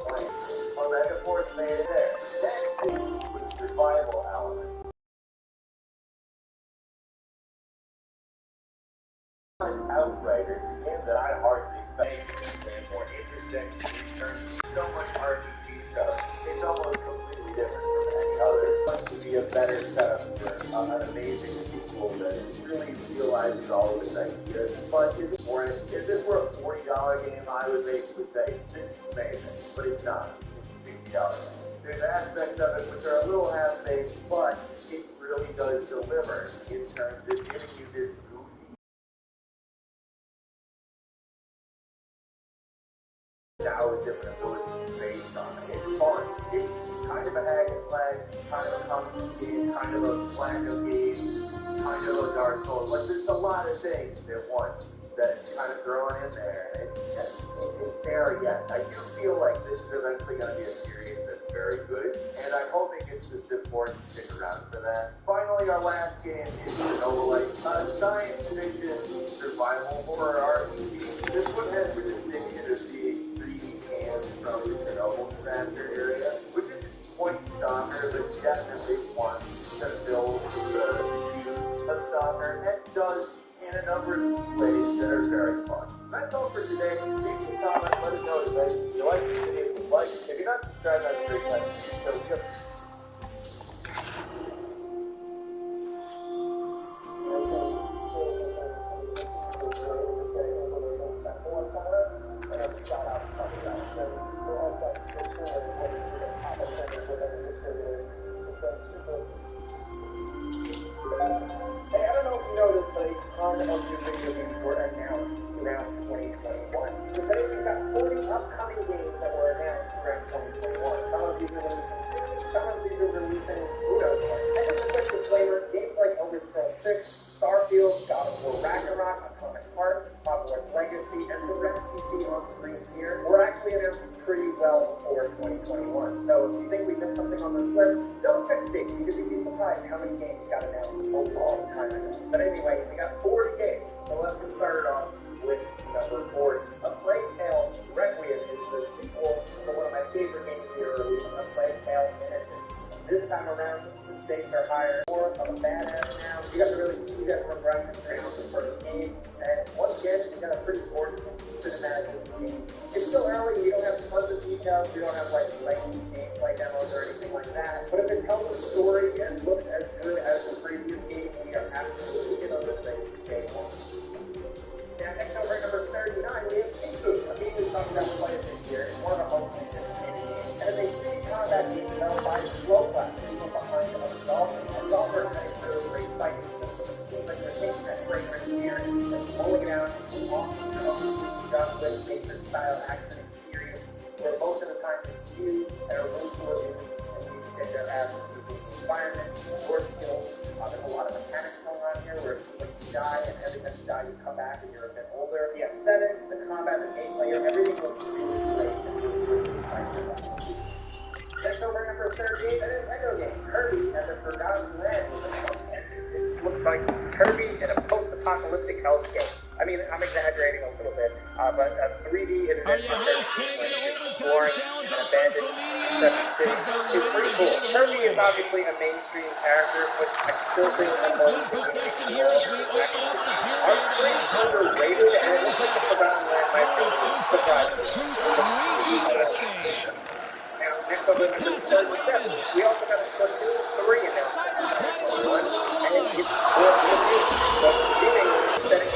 playing. Well, Megaforce made it there. Next was survival element. Outriders, a game that I hardly expected to be more interesting. In terms of so much RPG stuff, it's almost completely different from any other. It wants to be a better setup for an amazing sequel that really realizes all of its ideas. But is it more? If this were a $40 game, I would basically say this is amazing, but it's not. It's $60. There's aspects of it which are a little half-baked, but it really does deliver in terms of giving you this different abilities based on it. It's fun. It's kind of a hack and slash, kind of a comedy game, kind of a Flacco game, kind of a Dark Souls. Like, there's a lot of things at once that kind of thrown in there. And it's there yet. I do feel like this is eventually going to be a series that's very good, and I'm hoping it's the support to stick around for that. Finally, our last game is Chernobyl, a science fiction survival horror RPG. This one has the distinction of being 3D cans from the Chernobyl disaster area, which is quite stalker, but definitely one to build the view of stalker, and does in a number of ways that are very fun. That's all for today. Leave me a comment, let us know if you like this video, if you're not subscribed, that's a great time. So just Hey, I don't know if you know this, but a ton of new video games were announced throughout 2021. So today we've got 40 upcoming games that were announced throughout 2021. Some of these are releasing soon, some of these are releasing who knows when. And just a quick disclaimer, games like Elder Scrolls 6, Starfield, God of War Ragnarok, Atomic Heart, Hogwarts Legacy, and the rest you see on screen here were actually announced pretty well before 2021. So if you think we missed something on this list, don't check the date, because you'd be surprised how many games got announced a long time ago. But anyway, we got 40 games, so let's get started off with number 40. A Plague Tale Requiem is the sequel to one of my favorite games we were releasing, A Plague Tale Innocence. This time around, the stakes are higher, more of a badass now. You got to really see that progression throughout the first game, and once again, we got a pretty gorgeous cinematic game. It's still early, we don't have tons of details, we don't have like lengthy gameplay demos or anything like that, but if it tells a story and looks as good as the previous game, we are absolutely in on this thing from day one. Now, next over at number 39, we have Saints Row Reboot, a game we've talked about quite a bit here. It's more of a hopefully anticipated game, and it's a 3D combat game developed by Slow Class, the people behind Unsolved. Unsolved has a really great fighting system, but they're taking that fragrance here and pulling it out into awesome with nature-style action experience, where most of the time it's you that are most looking and you get their asses into the environment, your skills. There's a lot of mechanics going on here where when you die and every time you die you come back and you're a bit older. The aesthetics, the combat, the gameplay, everything looks really great and really exciting about it. Next over number 38, that is Lego game, Kirby and the Forgotten Land. It looks like Kirby in a post-apocalyptic hellscape. I mean, I'm exaggerating a little bit, but a 3D adventure exploring an abandoned city is pretty cool. Kirby is obviously a mainstream character, but I still think the most are pretty underrated, and it looks like the Forgotten Land might be surprising. Next up, number 37, we also got a Splatoon 3 announcement, and it's but giving setting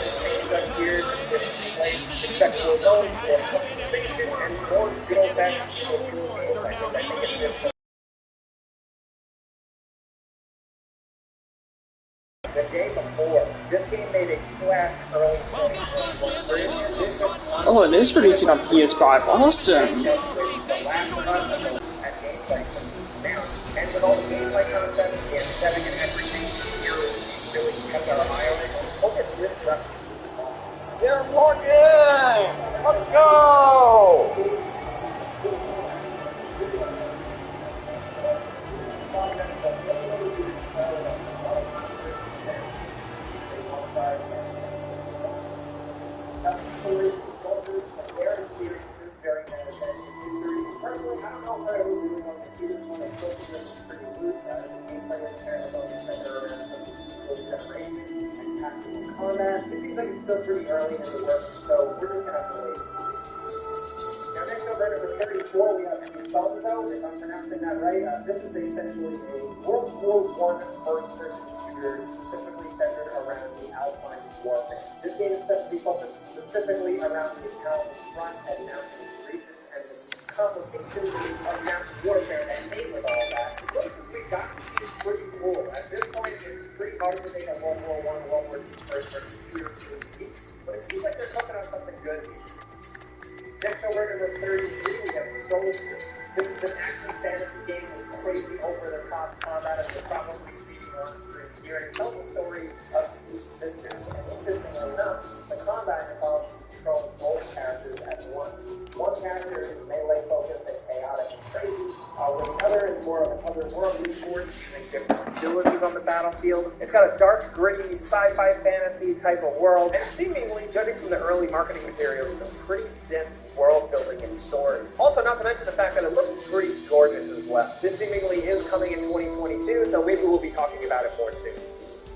the gears and different plays, accessible zones, more customization, and more good old-fashioned Splatoon games. I think it's just the day before. This game made a splash early. Oh, it is releasing on PS5. Awesome. And with all the gameplay concepts and setting and everything, we really kept our eye on it. Look at this stuff. They're working! Let's go! During that event in history, still think this is pretty loose. The gameplay is kind of about each other around some sequel generation and tactical combat. It seems like it's still pretty early in the works, so we're just gonna have to wait and see. Now, next over at number 34, we have Saints Row, if I'm pronouncing that right. This is essentially a World War I first-person shooter specifically centered around the Alpine warfare. This game is set to be focused specifically around the account front and mountain regions and the complications of mountain warfare that came with all that. The closest we've gotten to is pretty cool. At this point, it's pretty hard to make a World War I, World War II first-person shooter movie, but it seems like they're cooking on something good here. Next over at number 33, we have Solstice. This is an action fantasy game with crazy over-the-top combat, as you'll probably see on screen here. And it tells the story of two sisters. And interestingly enough, the combat involves controlling both characters at once. One character is melee-focused and chaotic and crazy, while the other is more of an otherworldly force using different abilities on the battlefield. It's got a dark, gritty, sci-fi fantasy type of world, and seemingly, judging from the early marketing materials, some pretty dense world building and story. Also, not to mention the fact that it looks pretty gorgeous as well. This seemingly is coming in 2022, so maybe we'll be talking about it more soon.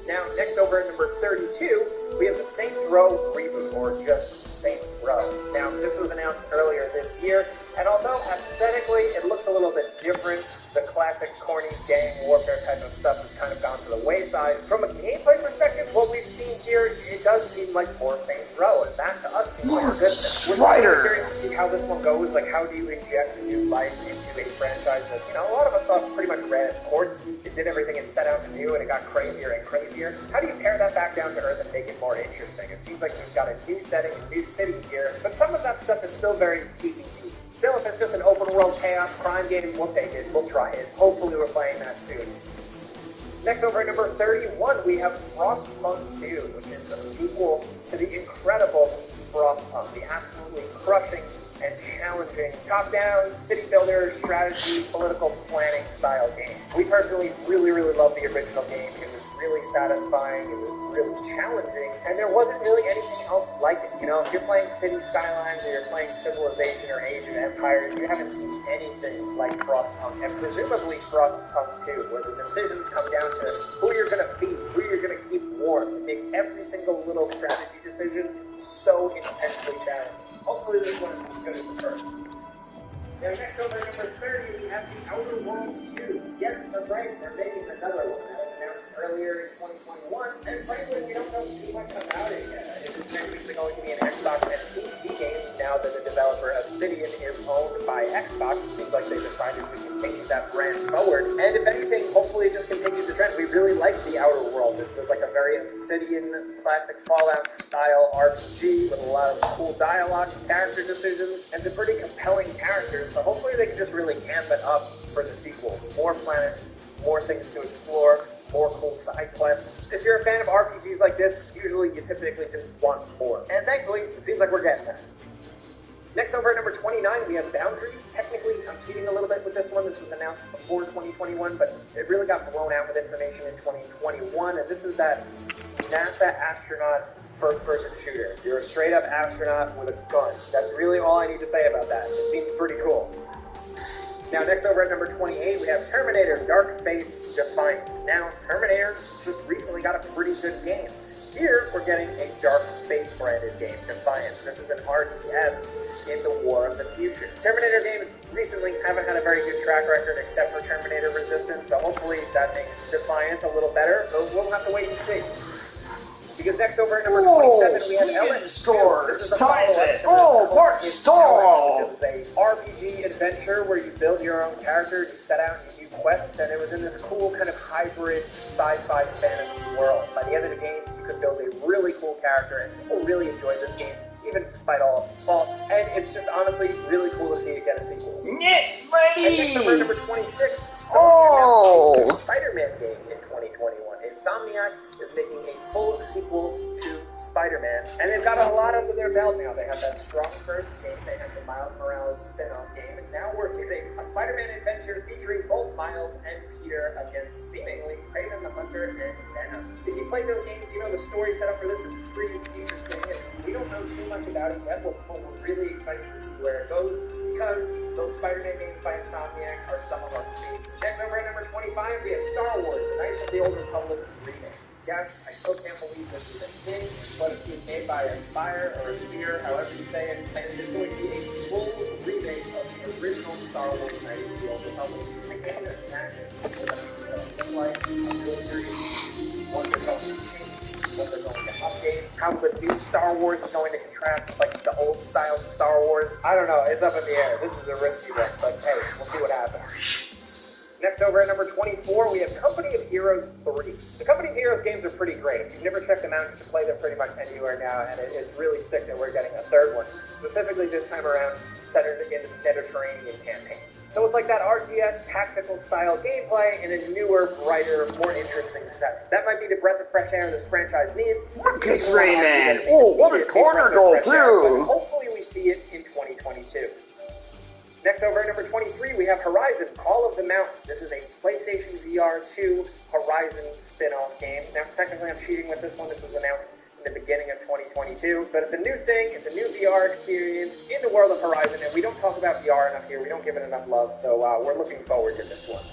Now, next over at number 32, we have the Saints Row Reboot, or just Saints Row. Now, this was announced earlier this year, and although aesthetically it looks a little bit different, the classic corny gang warfare type of stuff has kind of gone to the wayside. From a gameplay perspective, what we've seen here, it does seem like more Saints Row, and that to us seems like a good thing. We're really curious to see how this one goes. Like, how do you inject a new life into a franchise that, you know, a lot of us thought pretty much ran its course. It did everything it set out to do, and it got crazier and crazier. How do you pare that back down to earth and make it more interesting? It seems like we've got a new setting, a new city here, but some of that stuff is still very TBD. Still, if it's just an open-world chaos crime game, we'll take it. We'll try it. Hopefully we're playing that soon. Next over at number 31, we have Frostpunk 2, which is a sequel to the incredible Frostpunk, the absolutely crushing and challenging top-down city builder strategy political planning style game. We personally really love the original game. It was really satisfying, it was really challenging, and there wasn't really anything else like it. You know, if you're playing City Skylines or you're playing Civilization or Age of Empires, you haven't seen anything like Frostpunk, and presumably Frostpunk 2, where the decisions come down to who you're going to feed, who you're going to keep warm. It makes every single little strategy decision so intensely challenging. Hopefully this one is as good as the first. Now next over at number 30, we have The Outer Worlds 2. Yes, that's right, we're making another one. That was announced earlier in 2021, and frankly, we don't know too much about it yet. It is technically going to be an Xbox and PC game now that the developer Obsidian is owned by Xbox. It seems like they decided to continue that brand forward, and if anything, hopefully it just continues the trend. We really like The Outer Worlds. It's like a very Obsidian, classic Fallout style RPG with a lot of cool dialogue, character decisions, and some pretty compelling characters, so hopefully they can just really amp it up for the sequel. More planets, more things to explore, more cool side quests. If you're a fan of RPGs like this, usually you typically just want more. And thankfully, it seems like we're getting there. Next over at number 29, we have Boundary. Technically, I'm cheating a little bit with this one. This was announced before 2021, but it really got blown out with information in 2021, and this is that NASA astronaut first-person shooter. You're a straight-up astronaut with a gun. That's really all I need to say about that. It seems pretty cool. Now, next over at number 28, we have Terminator Dark Fate Defiance. Now, Terminator just recently got a pretty good game. Here, we're getting a Dark Fate branded game, Defiance. This is an RTS in the War of the Future. Terminator games recently haven't had a very good track record except for Terminator Resistance, so hopefully that makes Defiance a little better, but we'll have to wait and see. Because next over at number 27, we have Ellen Scores ties it. Bart Stall! It was a RPG adventure where you build your own character, you set out and you do quests, and it was in this cool kind of hybrid sci-fi fantasy world. By the end of the game, you could build a really cool character, and people really enjoyed this game, even despite all its faults. And it's just honestly really cool to see it get a sequel. Get ready! And next over at number 26, Sony announced a Spider-Man game in 2021. Insomniac is making a full sequel to Spider-Man, and they've got a lot under their belt now. They have that strong first game, they have the Miles Morales spin-off game, and now we're getting a Spider-Man adventure featuring both Miles and Peter against seemingly Kraven the Hunter and Venom. If you played those games, you know the story setup for this is pretty interesting, and we don't know too much about it yet, but we're really excited to see where it goes, because those Spider-Man games by Insomniac are some of our favorites. Next over at number 25, we have Star Wars, The Knights of the Old Republic remake. Yes, I still can't believe this is a thing, but it's being made by Aspire or Aspire, however you say it, and it's just going to be a full remake of the original Star Wars Knights of the Old Republic. I can't even imagine what that's going to look like. I'm really curious what they're going to change, what they're going to update, how the new Star Wars is going to contrast with like the old style Star Wars. I don't know, it's up in the air. This is a risky bet, but hey, we'll see what happens. Next over at number 24, we have Company of Heroes 3. The Company of Heroes games are pretty great. If you've never checked them out, you can play them pretty much anywhere now, and it's really sick that we're getting a third one, specifically this time around centered in the Mediterranean campaign. So it's like that RTS tactical style gameplay in a newer, brighter, more interesting setting. That might be the breath of fresh air this franchise needs. Marcus Rayman! Oh, what a corner goal, too! Hopefully we see it in 2022. Next over at number 23, we have Horizon Call of the Mountain. This is a PlayStation VR 2 Horizon spin-off game. Now, technically I'm cheating with this one. This was announced in the beginning of 2022, but it's a new thing. It's a new VR experience in the world of Horizon, and we don't talk about VR enough here. We don't give it enough love, so we're looking forward to this one.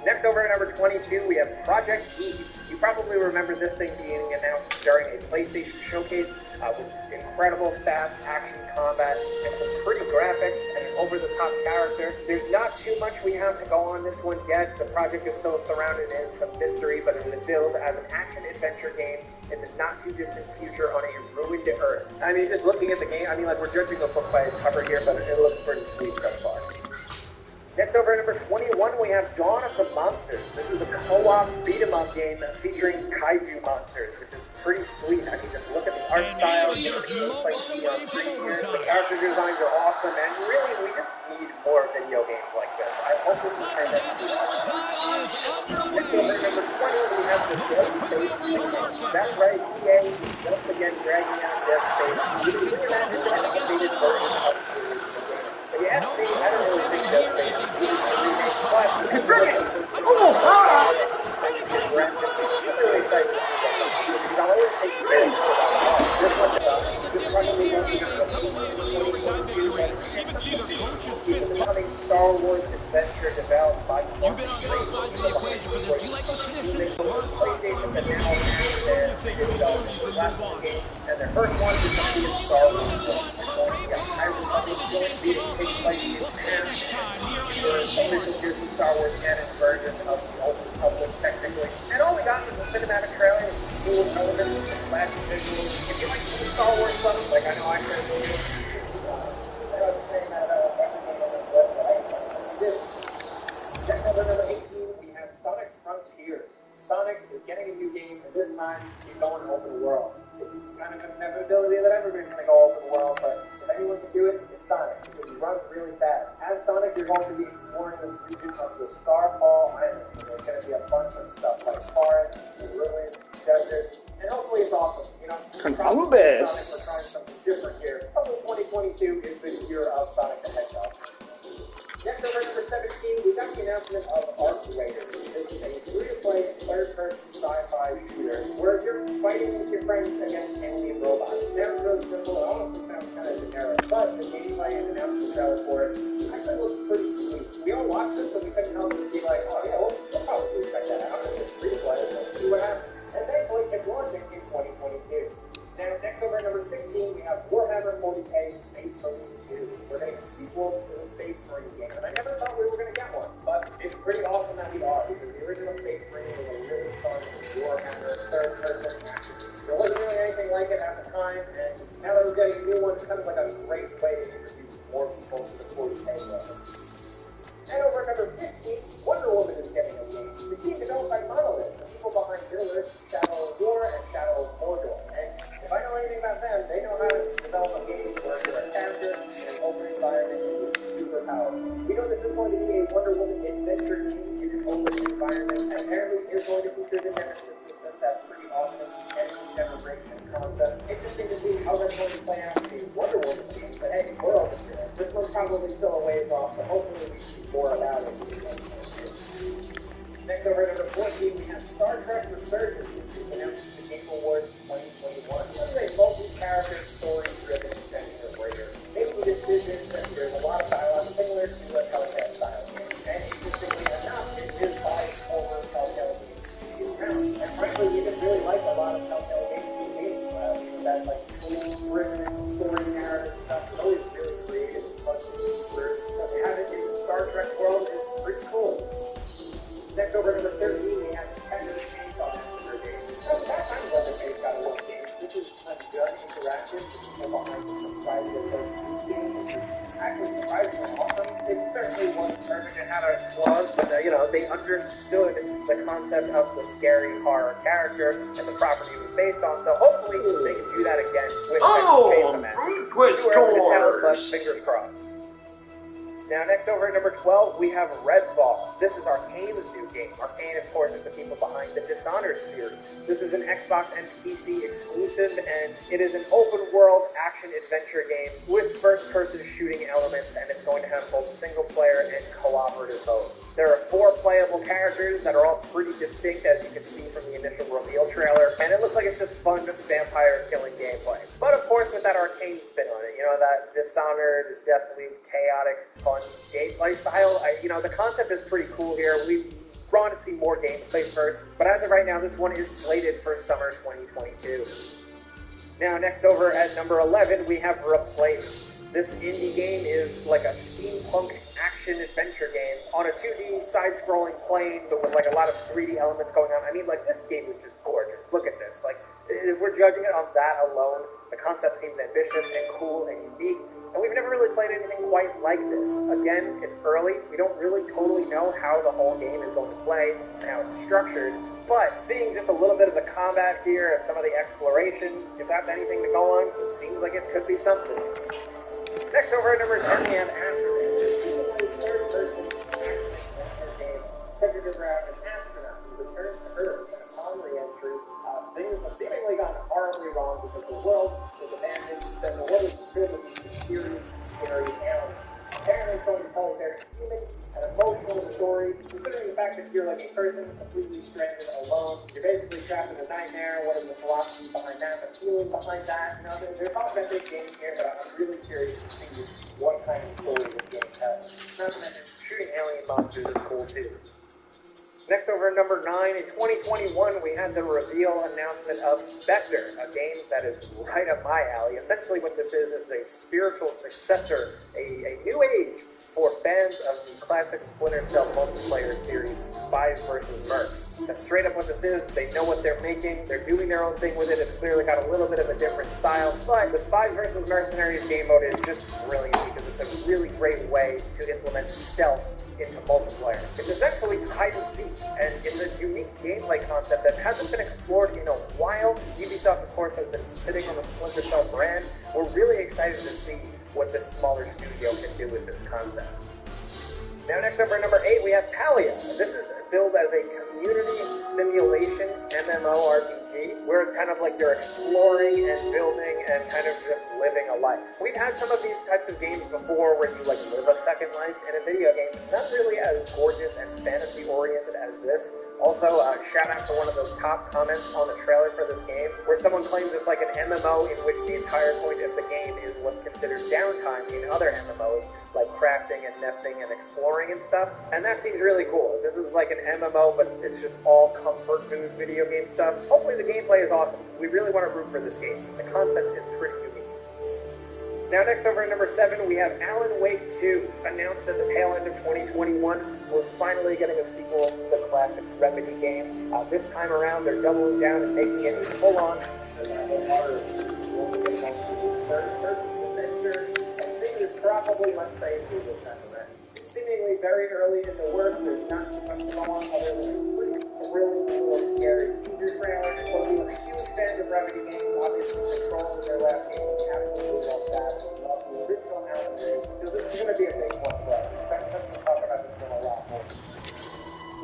Next over at number 22, we have Project Eve. You probably remember this thing being announced during a PlayStation showcase with incredible fast action combat and some pretty graphics and an over-the-top character. There's not too much we have to go on this one yet. The project is still surrounded in some mystery, but it was billed as an action-adventure game in the not-too-distant future on a ruined Earth. I mean, just looking at the game, I mean, like, we're judging a book by its cover here, but it looks pretty sweet so far. Next over at number 21, we have Dawn of the Monsters. This is a co-op beat-em-up game featuring kaiju monsters, which is pretty sweet. I mean, just look at the art style. The character designs are awesome, and really, we just need more video games like this. I hope we can turn that into Next over at number 20, we have the Dead Space remake. That's right, EA once again dragging out Dead Space. You can imagine an updated version of the game. But you ask me, I don't really think Dead Space is really a remake, but it's really Oh, ah! I'm really excited to see that because I'll always take credit for that. This one's probably becoming Star Wars adventure developed by You've been on both sides of the equation for this. Do you like those traditions? And their first one is going to be Star Wars. Star Wars canon version of the Old Republic, technically. And all we got was a cinematic trailer with cool elements and flashy visuals. If you like cool Star Wars stuff, like I know I certainly do. Next up, number 18, we have Sonic Frontiers. Sonic is getting a new game, and this time he's going open world. It's kind of an inevitability that everybody's going to go open world, but if anyone can do it, it's Sonic, because he runs really fast. As Sonic, you're going to be exploring this region of the Starfall Island, and there's going to be a bunch of stuff like forests, ruins, deserts, and hopefully it's awesome. You know, Columbus! Sonic, we're trying something different here. Hopefully 2022 is the year of Sonic the Hedgehog. Next over at number 17, we got the announcement of Arc Raiders. This is a free-to-play, third-person sci-fi shooter where you're fighting with your friends against alien robots. It sounds really simple, it also sounds kind of generic, but the gameplay and announcement trailer for it actually looks pretty sweet. We all watched this, so we couldn't help but be like, oh yeah, we'll probably check that out. It's free-to-play, so see what happens. And thankfully, it's launching in 2022. Now, next over at number 16, we have Warhammer 40k Space Marine 2. We're getting a sequel to the Space Marine game, and I never thought we were going to get one, but it's pretty awesome that we are, because the original Space Marine was a really fun Warhammer third-person action. There wasn't really anything like it at the time, and now that we're getting a new one, it's kind of like a great way to introduce more people to the 40k world. And over at number 15, Wonder Woman is getting a game. The team developed by Monolith, the people behind Middle-earth, Shadow of War, and Shadow of Mordor. And if I know anything about them, they know how to develop a game where you're a character in an open environment and you're super powerful. We know this is going to be a Wonder Woman adventure game in an open environment, and apparently it's going to feature the Nemesis system. That's pretty awesome, and it's a generation concept. Interesting to see how that's going to play out in a Wonder Woman game, but hey, we're open to it. This one's probably still a ways off, but hopefully we see more about it. Next over at number 14, we have Star Trek Resurgence, which is announced at the Game Awards 2021. This is a multi-character, story-driven adventure where you're making decisions and there's a lot that like driven story narrative stuff. It's always really creative and fun to explore. So to have it in the Star Trek world is pretty cool. Next over number 13, we have Texas Chainsaw Massacre game. That time Leatherface got a little game. This is unjust interactive. People behind the proprietary those games, which is actually surprisingly awesome. It certainly wasn't perfect. It had its flaws, but they understood the concept of the scary horror character and the property it was based on. So hopefully they can do that again with Texas Chainsaw Massacre. Whoever can tell, but fingers crossed. Now, next over at number 12, we have Redfall. This is Arcane's new game. Arcane, of course, is the people behind the Dishonored series. This is an Xbox and PC exclusive, and it is an open-world action-adventure game with first-person shooting elements, and it's going to have both single-player and cooperative modes. There are 4 playable characters that are all pretty distinct, as you can see from the initial reveal trailer, and it looks like it's just fun vampire-killing gameplay. But, of course, with that Arcane spin on it, that Dishonored, deathly, chaotic, fun gameplay style. The concept is pretty cool here. We wanted to see more gameplay first, but as of right now, this one is slated for summer 2022. Now, next over at number 11, we have Replaced. This indie game is like a steampunk action-adventure game on a 2D side-scrolling plane, but with like a lot of 3D elements going on. This game is just gorgeous. Look at this. If we're judging it on that alone, the concept seems ambitious and cool and unique. And we've never really played anything quite like this. Again, it's early. We don't really totally know how the whole game is going to play and how it's structured. But seeing just a little bit of the combat here and some of the exploration, if that's anything to go on, it seems like it could be something. Next over at number 10, we have Aftermath. This is a third-person action-adventure game centered around an astronaut who returns to Earth, and upon re-entry, things have seemingly gone horribly wrong because the world is abandoned, and the world is filled with mysterious, scary aliens. Apparently, it's going to tell a very human and emotional story, considering the fact that you're like a person completely stranded alone. You're basically trapped in a nightmare. What is the philosophy behind that, the feeling behind that? There's talk about this game here, but I'm really curious to see what kind of story this game tells. Not to mention, shooting alien monsters is cool too. Next over at number 9, in 2021, we had the reveal announcement of Spectre, a game that is right up my alley. Essentially what this is a spiritual successor, a new age for fans of the classic Splinter Cell multiplayer series, Spies vs. Mercs. That's straight up what this is. They know what they're making. They're doing their own thing with it. It's clearly got a little bit of a different style, but the Spies vs. Mercenaries game mode is just brilliant because it's a really great way to implement stealth into multiplayer. It's essentially hide and seek, and it's a unique gameplay concept that hasn't been explored in a while. Ubisoft, of course, has been sitting on the Splinter Cell brand. We're really excited to see what this smaller studio can do with this concept. Now, next up at number 8, we have Palia. This is billed as a community simulation MMORPG, where it's kind of like you're exploring and building and kind of just living a life. We've had some of these types of games before where you live a second life in a video game. Not really as gorgeous and fantasy-oriented as this. Also, shout out to one of the top comments on the trailer for this game, where someone claims it's like an MMO in which the entire point of the game is what's considered downtime in other MMOs, like crafting and nesting and exploring and stuff. And that seems really cool. This is like an MMO, but it's just all comfort food video game stuff. Hopefully the gameplay is awesome. We really want to root for this game. The concept is pretty unique. Now, next over at number 7, we have Alan Wake 2, announced at the tail end of 2021. We're finally getting a sequel to the classic Remedy game. This time around, they're doubling down and making it full-on. Third-person adventure, and things are probably much crazier this time around. It's seemingly very early in the works. There's not too much going on other than a pretty thrilling or scary teaser trailer. But we were huge fans of Remedy games. Obviously, Control was their last game. We absolutely love that. We love the original Alan Wake. So this is going to be a big one for us. Let's talk about this one a lot more.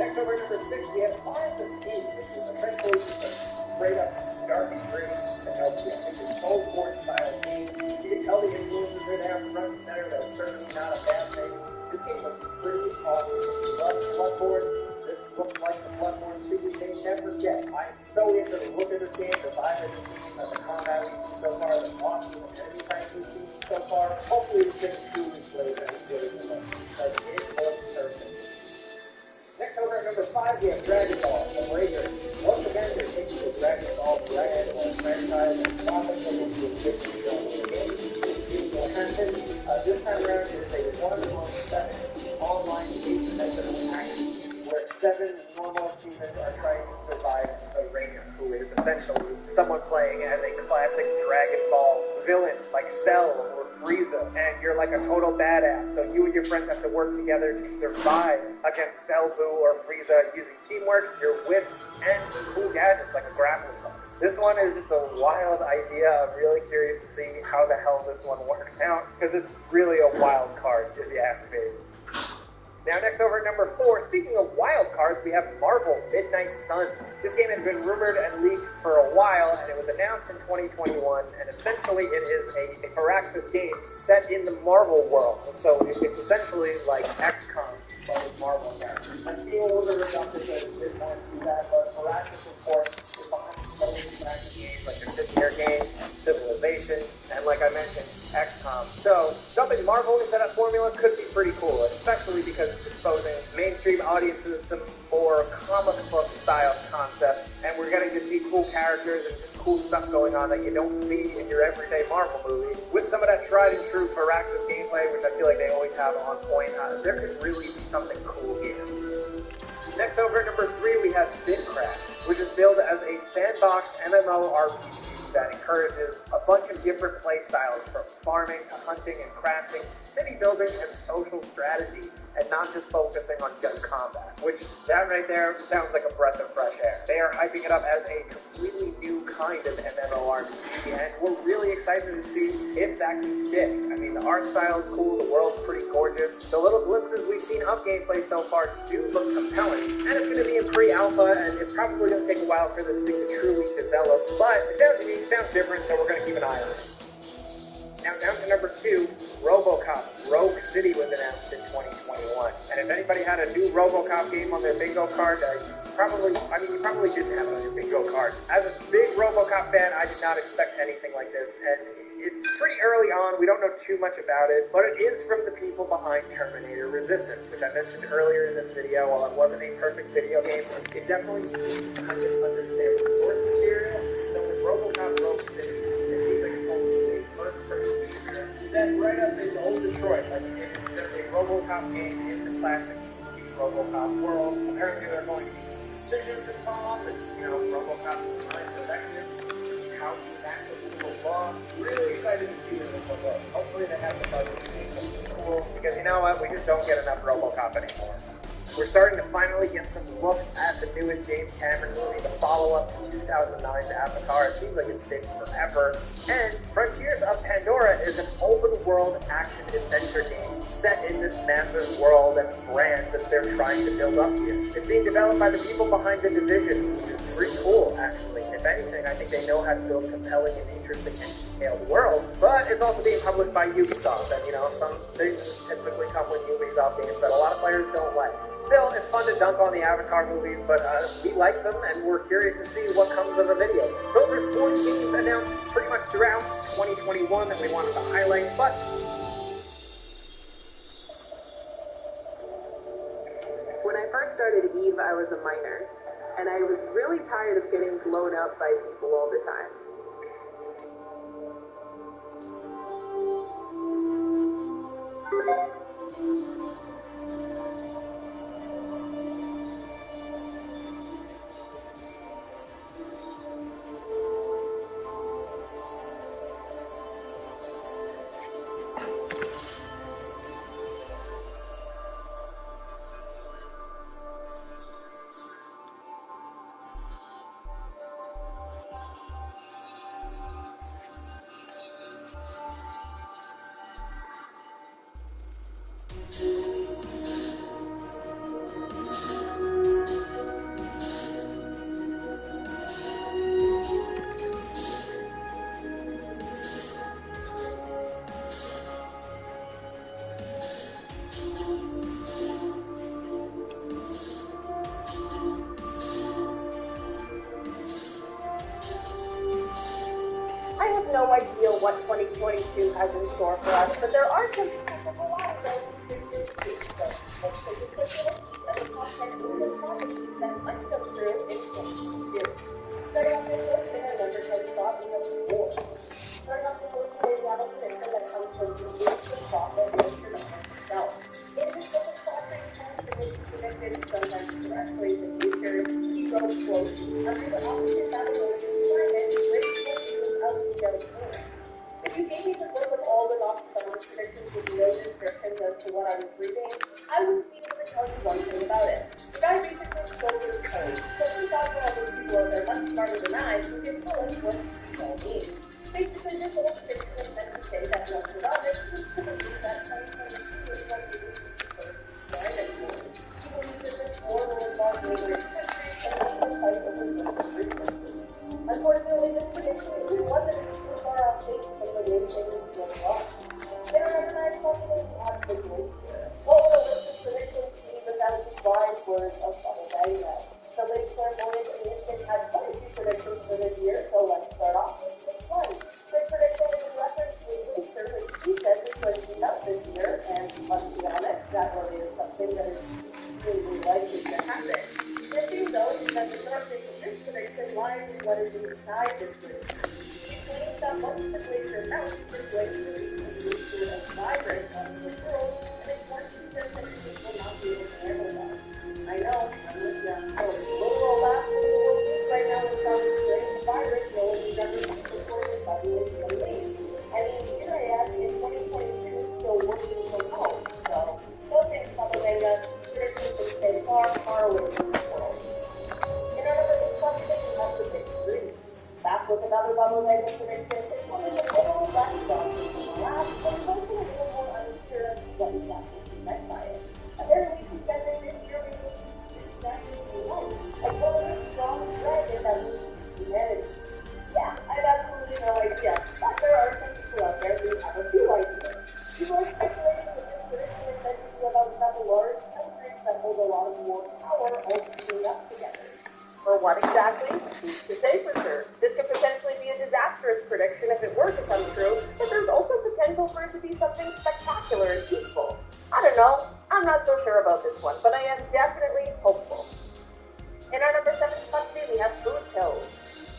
Next over at number 6, we have Lies of P, which is essentially just a straight-up dark and gritty Pinocchio. It's a Soulsborne style game. You can tell the influences are there front and center. That's certainly not a bad thing. This game was pretty awesome. If you love Bloodborne, this looks like the Bloodborne previous game never get. I'm so into the look of this game, the vibe of this game, and the combat we've seen so far, the bosses and enemy types we've seen so far. Hopefully this game truly plays as good as it looks, because it is perfect. Next over at number 5, we have Dragon Ball, the Breakers. Once again, they're taking the Dragon Ball brand and franchise and often look into a different film of the game. This time around, it is a 1-on-7 online asymmetrical action where 7 normal humans are trying to survive a Ranger, who is essentially someone playing as a classic Dragon Ball villain like Cell or Frieza, and you're like a total badass, so you and your friends have to work together to survive against Cell, Boo, or Frieza using teamwork, your wits, and some cool gadgets like a grappling hook. This one is just a wild idea. I'm really curious to see how the hell this one works out, because it's really a wild card, if you ask me. Now, next over at number 4, speaking of wild cards, we have Marvel Midnight Suns. This game has been rumored and leaked for a while, and it was announced in 2021, and essentially it is a Firaxis game set in the Marvel world. So it's essentially like XCOM, but with Marvel characters. I feel a little bit reductive to this one to that, but Firaxis, of course, is behind so many interactive games like the City games, Civilization, and like I mentioned, XCOM. So, jumping Marvel into that formula could be pretty cool, especially because it's exposing mainstream audiences to more comic book style concepts, and we're getting to see cool characters and just cool stuff going on that you don't see in your everyday Marvel movie. With some of that tried and true Firaxis gameplay, which I feel like they always have on point, there could really be something cool here. Next over at number 3, we have Bitcraft, which is billed as a sandbox MMORPG that encourages a bunch of different play styles, from farming to hunting and crafting, city building and social strategy, and not just focusing on just combat, which that right there sounds like a breath of fresh air. They are hyping it up as a completely new kind of MMORPG, and we're really excited to see if that can stick. I mean, the art style is cool, the world's pretty gorgeous, the little glimpses we've seen of gameplay so far do look compelling, and it's going to be in pre-alpha, and it's probably going to take a while for this thing to truly develop, but it sounds unique, sounds different, so we're going to keep an eye on it. Now down to number 2, RoboCop Rogue City was announced in 2021. And if anybody had a new RoboCop game on their bingo card, you probably didn't have it on your bingo card. As a big RoboCop fan, I did not expect anything like this, and it's pretty early on, we don't know too much about it, but it is from the people behind Terminator Resistance, which I mentioned earlier in this video. While it wasn't a perfect video game, it definitely seems to kind of understand the source material. So with RoboCop Rogue City, it seems like it's going to be a first-person shooter set right up in old Detroit. Like it's just a RoboCop game in the classic RoboCop world. Apparently there are going to be some decisions involved, and RoboCop is trying to how to enact the rule of law. Really excited to see where this will go. Hopefully they have the budget to make something cool, because you know what, we just don't get enough RoboCop anymore. We're starting to finally get some looks at the newest James Cameron movie, the follow-up to 2009's Avatar. It seems like it's been forever. And Frontiers of Pandora is an open-world action-adventure game set in this massive world and brand that they're trying to build up here. It's being developed by the people behind The Division, which is pretty cool, actually. If anything, I think they know how to build compelling and interesting and detailed worlds. But it's also being published by Ubisoft, and some things typically come with Ubisoft games that a lot of players don't like. Still, it's fun to dunk on the Avatar movies, but we like them, and we're curious to see what comes of the video. Those are 4 games announced pretty much throughout 2021 that we wanted to highlight, but when I first started EVE, I was a minor, and I was really tired of getting blown up by people all the time. No idea what 2022 has in store for us, but there are some technical items let's take a quick look at the content of the processes that might go through in 2022. Starting off with this, in our number 10 spot, what it all means. Basically, this little prediction is meant to say that Nostradamus was to believe that 2022 is likely to be the first climate war. He believes that this war will involve neighboring countries and will be a fight over global resources. Unfortunately, this prediction really wasn't too far off base from the way things went on. In our organized company, we have the great year. What will a list of predictions be without the wise words of Bubba Vega? The late clairvoyant and mystic had quite a few predictions for this year, so let's start off with this one. This prediction is in reference to a glacier which he says is going to heat up this year, and let's be honest, that really is something that is extremely likely to happen. The thing though is that the darkness of this prediction lies in what is inside this glacier. He claims that once the glacier melts, this glacier leads to a virus onto the world, and it's one that countries will not be able to handle that. I know, I'm with you. So, literal last in the world news right now is some strange virus no one has ever seen before and suddenly it's unleashed. And here I am in 2022 still working from home, so no thanks, Bubba Vega. Predictions will stay far, far away from the world. In our number 6 question, we have the big three. Back with another Bubba Vega prediction. This one is a little less strong than the last, but it's also a little more unsure of what exactly he meant by it. Apparently, he said that this year we will see exactly light, as well as a strong dragon that will see humanity. Yeah, I have absolutely no idea, but there are some people out there who have a few ideas. People are speculating that this prediction is said to be about some large countries that hold a lot of more power all teaming up together. For what exactly? Who's to say for sure? This could potentially be a disastrous prediction if it were to come true, but there's also potential for it to be something spectacular and peaceful. I don't know. I'm not so sure about this one, but I am definitely hopeful. In our number 7 spot today, we have food pills.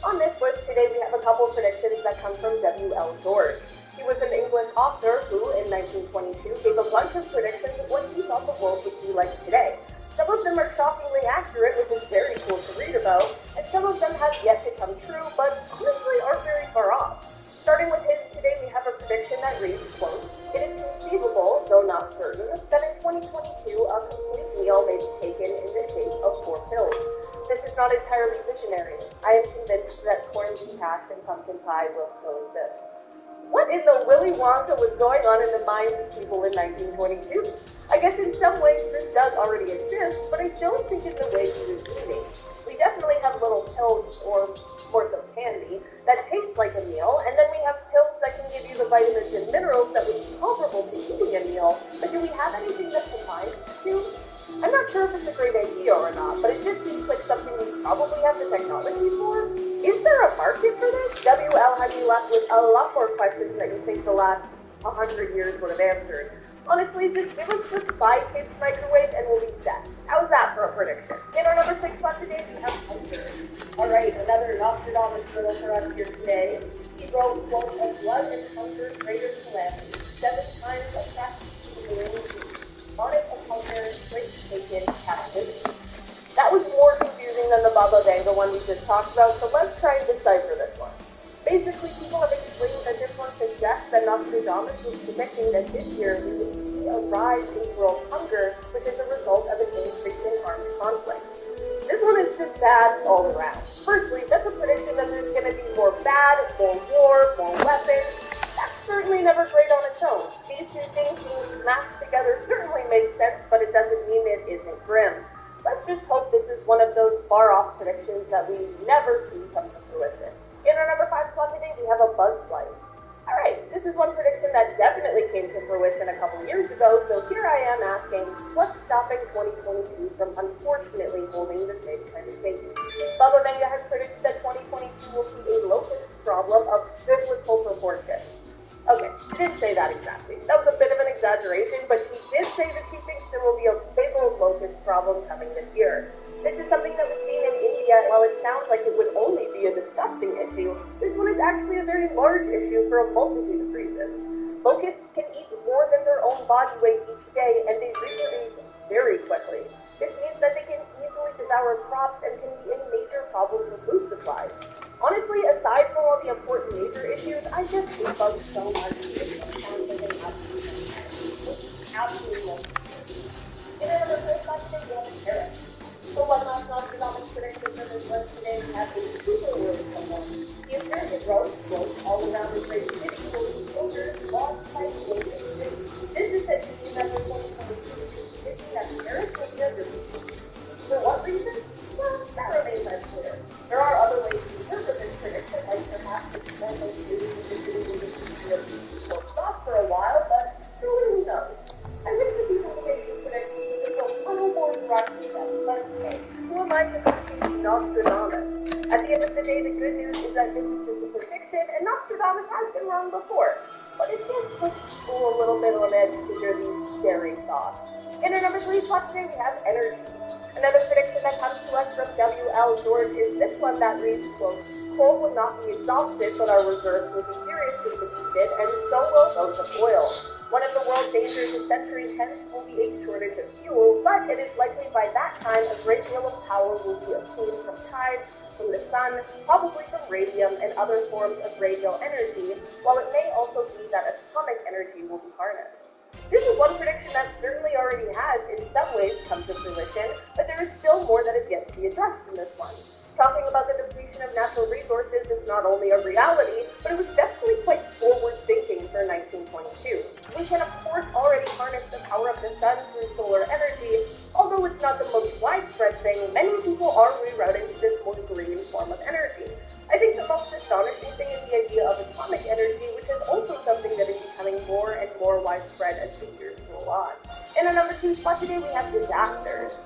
On this list today, we have a couple predictions that come from W.L. George. He was an English author who, in 1922, gave a bunch of predictions of what he thought the world would be like today. Some of them are shockingly accurate, which is very cool to read about, and some of them have yet to come true, but honestly aren't very far off. Starting with his today, we have a prediction that reads, quote, "It is conceivable, though not certain, that in 2022 a complete meal may be taken in the shape of 4 pills. This is not entirely visionary. I am convinced that corned beef hash and pumpkin pie will still exist." What in the Willy Wonka was going on in the minds of people in 1922? I guess in some ways this does already exist, but I don't think in the way he was eating. We definitely have little pills or sorts of candy that taste like a meal, and then we have pills that can give you the vitamins and minerals that would be comparable to eating a meal, but do we have anything that combines the two? I'm not sure if it's a great idea or not, but it just seems like something we probably have the technology for. Is there a market for this? WL has you left with a lot more questions that you think the last 100 years would have answered. Honestly, just give us the Spy Kids microwave and we'll be set. How's that for a prediction? In our number 6 spot today, we have Hunter. Alright, another Nostradamus riddle for us here today. He wrote, quote, "A blood and hunger greater calamity, 7 times a practice to the marine sea. On it a hunger, great taken captivity." That was more confusing than the Baba Vanga one we just talked about, so let's try and decipher this one. Basically, people have explained that this one suggests that Nostradamus was predicting that this year we would see a rise in world hunger, which is a result of an increase in armed conflicts. This one is just bad all around. Firstly, that's a prediction that there's going to be more bad, more war, more weapons. That's certainly never great on its own. These two things being smashed together certainly makes sense, but it doesn't mean it isn't grim. Let's just hope this is one of those far-off predictions that we never see come to fruition. In our number 5 spot today, we have a Bug's Life. Alright, this is one prediction that definitely came to fruition a couple years ago, so here I am asking, what's stopping 2022 from unfortunately holding the same kind of fate? Bubba Vanga has predicted that 2022 will see a locust problem of biblical proportions. Okay, she didn't say that exactly. That was a bit of an exaggeration, but she did say that she thinks there will be a fatal locust problem coming this year. This is something that was seen in India, and while it sounds like it would only be a disgusting issue, this one is actually a very large issue for a multitude of reasons. Locusts can eat more than their own body weight each day, and they reproduce very quickly. This means that they can easily devour crops and can be a major problem for food supplies. Honestly, aside from all the important major issues, I just hate bugs so much. It sounds like an absolute nightmare. Absolutely. In our number 4 spot today, we have a carrot. For one last Nostradamus prediction for this list today, we have a super word symbol. The insurgent road all around the great city will be soldiers launched by soldiers. This is said to mean that for 2022, predicting that Paris will be under siege. For what reason? Well, that remains unclear. There are other ways to interpret this prediction, like perhaps the potential news of the city will be stop for a while, but who knows? I wish the people who make these predictions would go a little more direct with them, but hey, who am I to concede Nostradamus? At the end of the day, the good news is that this is just a prediction, and Nostradamus has been wrong before. But it just puts people a little bit on edge to hear these scary thoughts. In our number 3 spot today, we have energy. Another prediction that comes to us from W.L. George is this one that reads, quote, coal will not be exhausted, but our reserves will be seriously depleted, and so will those of oil. One of the world's dangers a century hence will be a shortage of fuel, but it is likely by that time a great deal of power will be obtained from tides, from the sun, probably from radium and other forms of radio energy, while it may also be that atomic energy will be harnessed. This is one prediction that certainly already has, in some ways, come to fruition, but there is still more that is yet to be addressed in this one. Talking about the depletion of natural resources is not only a reality, but it was definitely quite forward-thinking for 1922. We can, of course, already harness the power of the sun through solar energy. Although it's not the most widespread thing, many people are rerouting to this more green form of energy. I think the most astonishing thing is the idea of atomic energy, which is also something that is becoming more and more widespread as the years roll on. In our number 2 spot today, we have disasters.